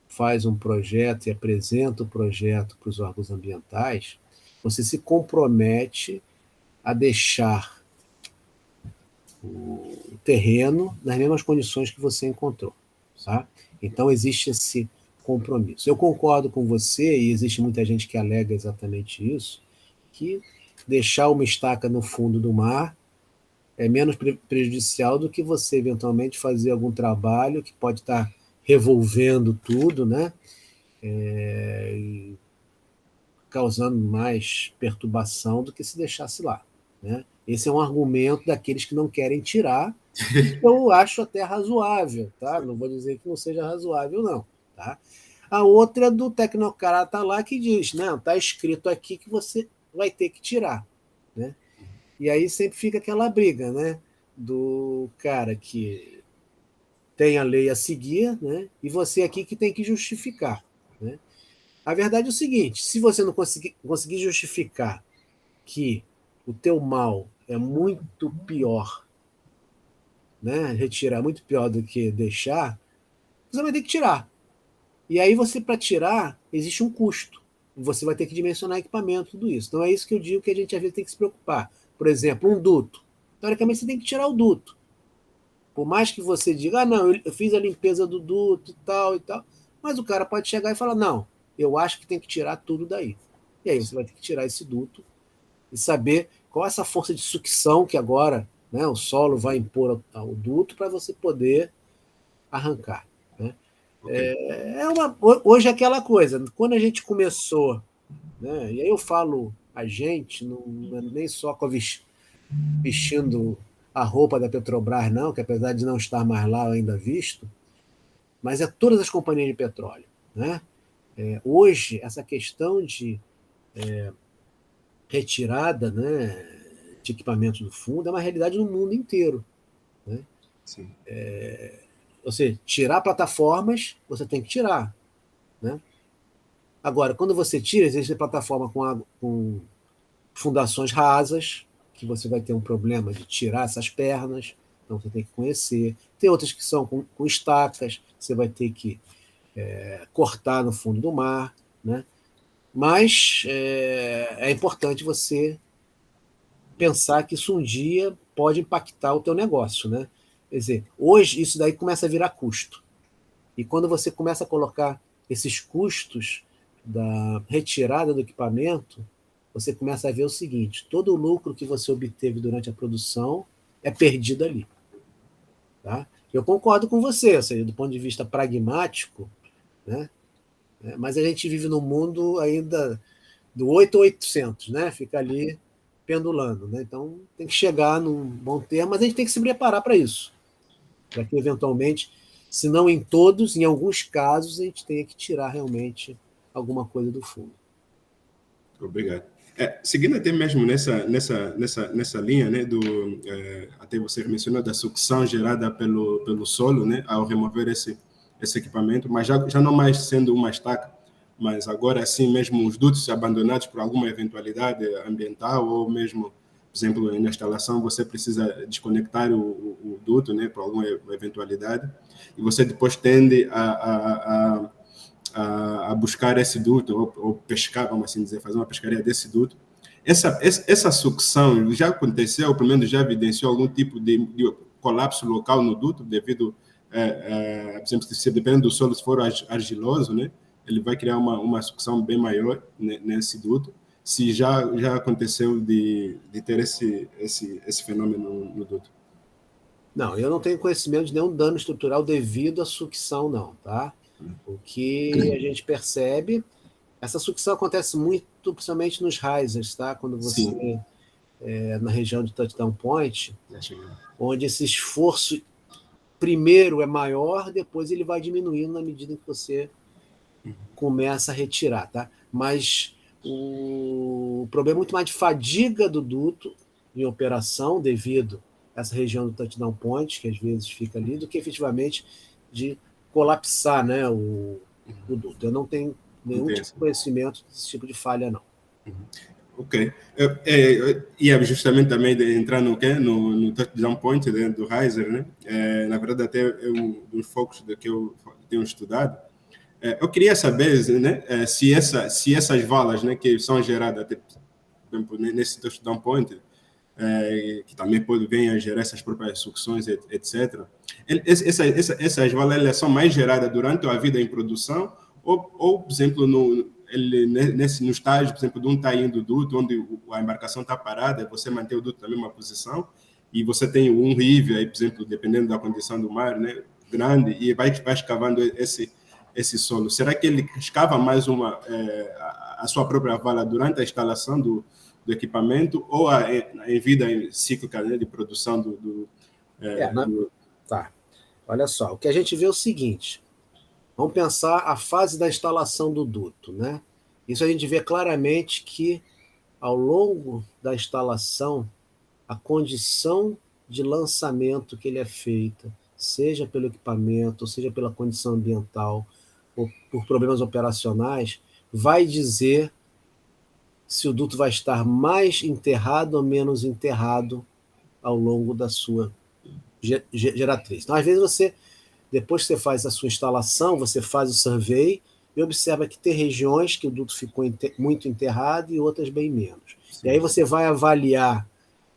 faz um projeto e apresenta o projeto para os órgãos ambientais, você se compromete a deixar o terreno nas mesmas condições que você encontrou. Tá? Então, existe esse compromisso. Eu concordo com você, e existe muita gente que alega exatamente isso, que deixar uma estaca no fundo do mar é menos prejudicial do que você eventualmente fazer algum trabalho que pode estar revolvendo tudo, né? E causando mais perturbação do que se deixasse lá, né? Esse é um argumento daqueles que não querem tirar, que eu acho até razoável, tá? Não vou dizer que não seja razoável, não, tá? A outra é do tecnocrata lá que diz, não, está escrito aqui que você vai ter que tirar, né? E aí sempre fica aquela briga, né? Do cara que tem a lei a seguir, né? E você aqui que tem que justificar, né? A verdade é o seguinte, se você não conseguir justificar que o teu mal é muito pior, né? Retirar é muito pior do que deixar, você vai ter que tirar. E aí você, para tirar, existe um custo. Você vai ter que dimensionar equipamento, tudo isso. Então é isso que eu digo que a gente às vezes tem que se preocupar. Por exemplo, um duto. Teoricamente você tem que tirar o duto. Por mais que você diga, não, eu fiz a limpeza do duto e tal, mas o cara pode chegar e falar, não, eu acho que tem que tirar tudo daí. E aí você vai ter que tirar esse duto e saber qual é essa força de sucção que agora, né, o solo vai impor ao duto para você poder arrancar, né? Ok. Hoje é aquela coisa, quando a gente começou, né, e aí eu falo a gente, não é nem só vestindo a roupa da Petrobras, não, que apesar de não estar mais lá eu ainda visto, mas é todas as companhias de petróleo, né? Hoje, essa questão de retirada, né, de equipamentos do fundo é uma realidade no mundo inteiro, né? Sim. Ou seja, tirar plataformas, você tem que tirar, né? Agora, quando você tira, existe plataforma com fundações rasas, que você vai ter um problema de tirar essas pernas, então você tem que conhecer. Tem outras que são com estacas, você vai ter que cortar no fundo do mar, né? Mas é importante você pensar que isso um dia pode impactar o teu negócio, né? Quer dizer, hoje isso daí começa a virar custo. E quando você começa a colocar esses custos da retirada do equipamento, você começa a ver o seguinte, todo o lucro que você obteve durante a produção é perdido ali. Tá? Eu concordo com você, ou seja, do ponto de vista pragmático, né? Mas a gente vive num mundo ainda do 8 ou 800, né? Fica ali pendulando, né? Então tem que chegar num bom termo, mas a gente tem que se preparar para isso, para que eventualmente, se não em todos, em alguns casos, a gente tenha que tirar realmente alguma coisa do fundo. Obrigado. Seguindo até mesmo nessa linha, né, até você mencionou da sucção gerada pelo solo, né, ao remover esse equipamento, mas já não mais sendo uma estaca, mas agora sim mesmo os dutos abandonados por alguma eventualidade ambiental ou mesmo, por exemplo, na instalação você precisa desconectar o duto, né, por alguma eventualidade, e você depois tende a buscar esse duto, ou pescar, vamos assim dizer, fazer uma pescaria desse duto. Essa sucção já aconteceu, pelo menos já evidenciou algum tipo de colapso local no duto, devido, por exemplo, se dependendo do solo, se for argiloso, né, ele vai criar uma sucção bem maior nesse duto. Se já aconteceu de ter esse fenômeno no duto. Não, eu não tenho conhecimento de nenhum dano estrutural devido à sucção, não, tá? O que a gente percebe, essa sucção acontece muito, principalmente nos risers, tá? Quando você na região de touchdown point, onde esse esforço primeiro é maior, depois ele vai diminuindo na medida que você começa a retirar, tá? Mas o problema é muito mais de fadiga do duto em operação devido a essa região do touchdown point, que às vezes fica ali, do que efetivamente de colapsar, né, o duto. Eu não tenho nenhum tipo de conhecimento desse tipo de falha, não. Ok. E justamente também de entrar no touchdown point, né, do riser, né? Na verdade, até é um dos focos que eu tenho estudado. Eu queria saber, né, se essas valas, né, que são geradas até, por exemplo, nesse touchdown point, que também vir a gerar essas próprias sucções, etc. Essas valas elas são mais geradas durante a vida em produção ou por exemplo, no estágio, por exemplo, de um tainho do duto, onde a embarcação está parada, você mantém o duto na mesma posição, e você tem um rio aí, por exemplo, dependendo da condição do mar, né, grande, e vai escavando esse solo. Será que ele escava mais a sua própria vala durante a instalação do equipamento ou em vida cíclica, né, de produção Tá. Olha só, o que a gente vê é o seguinte, vamos pensar a fase da instalação do duto, né? Isso a gente vê claramente que, ao longo da instalação, a condição de lançamento que ele é feita, seja pelo equipamento, seja pela condição ambiental, ou por problemas operacionais, vai dizer se o duto vai estar mais enterrado ou menos enterrado ao longo da sua geratriz. Então, às vezes, depois que você faz a sua instalação, você faz o survey e observa que tem regiões que o duto ficou muito enterrado e outras bem menos. Sim. E aí você vai avaliar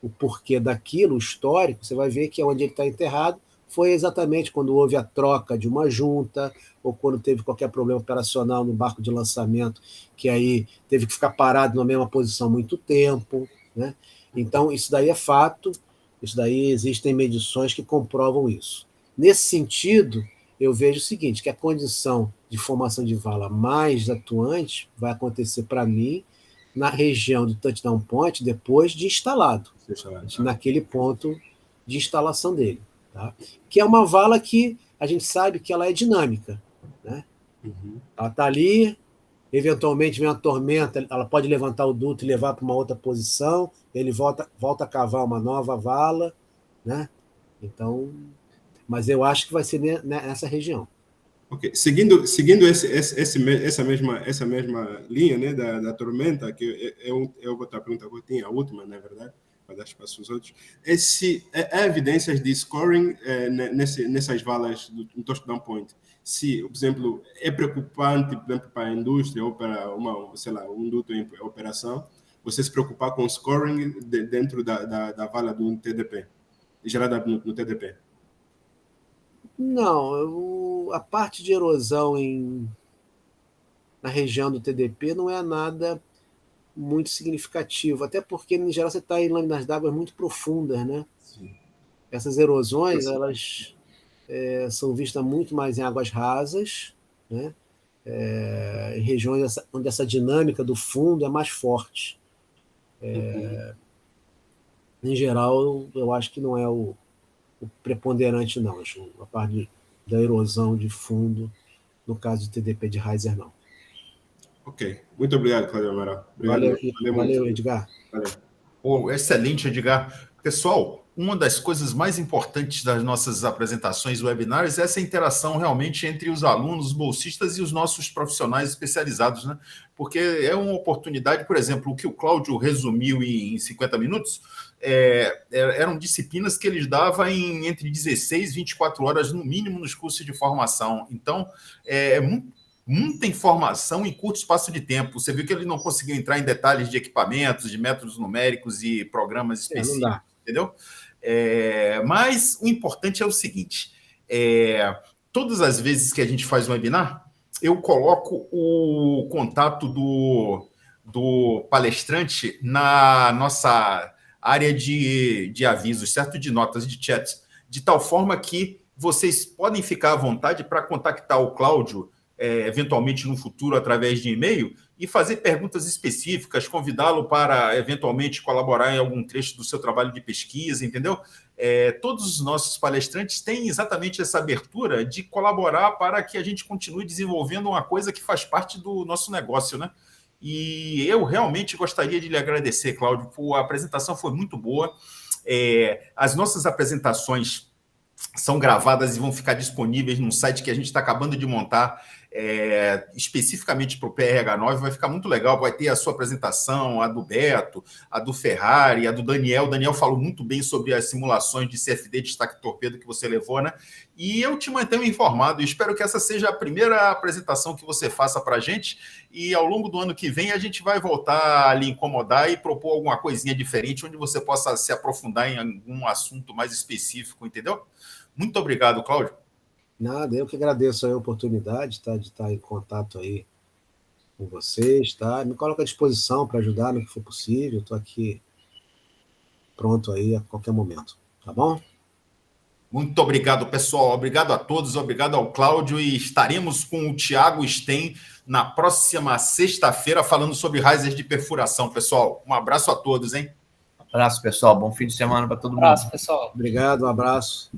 o porquê daquilo, o histórico, você vai ver que onde ele está enterrado foi exatamente quando houve a troca de uma junta, ou quando teve qualquer problema operacional no barco de lançamento, que aí teve que ficar parado na mesma posição muito tempo, né? Então, isso daí é fato, isso daí existem medições que comprovam isso. Nesse sentido, eu vejo o seguinte, que a condição de formação de vala mais atuante vai acontecer para mim na região do touchdown point depois de instalado, naquele ponto de instalação dele. Tá? Que é uma vala que a gente sabe que ela é dinâmica. Né? Uhum. Ela está ali, eventualmente vem uma tormenta, ela pode levantar o duto e levar para uma outra posição, ele volta a cavar uma nova vala. Né? Então, mas eu acho que vai ser nessa região. Ok, seguindo essa mesma linha, né, da tormenta, que eu vou botar a pergunta que eu tinha, a última, na verdade, para dar espaço aos outros. Há evidências de scoring nessas valas do touchdown point? Se, por exemplo, é preocupante, por exemplo, para a indústria ou para um duto em operação, você se preocupar com o scoring dentro da vala do TDP, gerada no TDP? Não, a parte de erosão na região do TDP não é nada muito significativo, até porque, em geral, você está em lâminas d'água muito profundas, né? Sim. Essas erosões, elas são vistas muito mais em águas rasas, né? Em regiões onde essa dinâmica do fundo é mais forte. Em geral, eu acho que não é o preponderante, não. Acho a parte da erosão de fundo, no caso de TDP de riser, não. Ok. Muito obrigado, Cláudio Amaral. Valeu, Edgar. Valeu. Excelente, Edgar. Pessoal, uma das coisas mais importantes das nossas apresentações e webinars é essa interação realmente entre os alunos, os bolsistas e os nossos profissionais especializados, né? Porque é uma oportunidade, por exemplo, o que o Cláudio resumiu em 50 minutos, eram disciplinas que eles davam entre 16 e 24 horas, no mínimo, nos cursos de formação. Então, muita informação em curto espaço de tempo. Você viu que ele não conseguiu entrar em detalhes de equipamentos, de métodos numéricos e programas específicos, não dá. Entendeu? Mas o importante é o seguinte, todas as vezes que a gente faz um webinar, eu coloco o contato do palestrante na nossa área de avisos, certo? De notas, de chat, de tal forma que vocês podem ficar à vontade para contactar o Cláudio, eventualmente no futuro, através de e-mail, e fazer perguntas específicas, convidá-lo para, eventualmente, colaborar em algum trecho do seu trabalho de pesquisa, entendeu? Todos os nossos palestrantes têm exatamente essa abertura de colaborar para que a gente continue desenvolvendo uma coisa que faz parte do nosso negócio, né? E eu realmente gostaria de lhe agradecer, Cláudio, a apresentação foi muito boa. As nossas apresentações são gravadas e vão ficar disponíveis num site que a gente está acabando de montar, especificamente para o PRH9, vai ficar muito legal, vai ter a sua apresentação, a do Beto, a do Ferrari, a do Daniel. O Daniel falou muito bem sobre as simulações de CFD de destaque torpedo que você levou, né? E eu te mantenho informado, e espero que essa seja a primeira apresentação que você faça para a gente, e ao longo do ano que vem a gente vai voltar a lhe incomodar e propor alguma coisinha diferente, onde você possa se aprofundar em algum assunto mais específico, entendeu? Muito obrigado, Cláudio. Nada, eu que agradeço a oportunidade, tá, de estar em contato aí com vocês, tá? Me coloco à disposição para ajudar no que for possível, estou aqui pronto aí a qualquer momento, tá bom? Muito obrigado, pessoal. Obrigado a todos, obrigado ao Cláudio. E estaremos com o Thiago Sten na próxima sexta-feira falando sobre risers de perfuração, pessoal. Um abraço a todos, hein? Abraço, pessoal. Bom fim de semana para todo mundo. Abraço, pessoal. Obrigado, um abraço.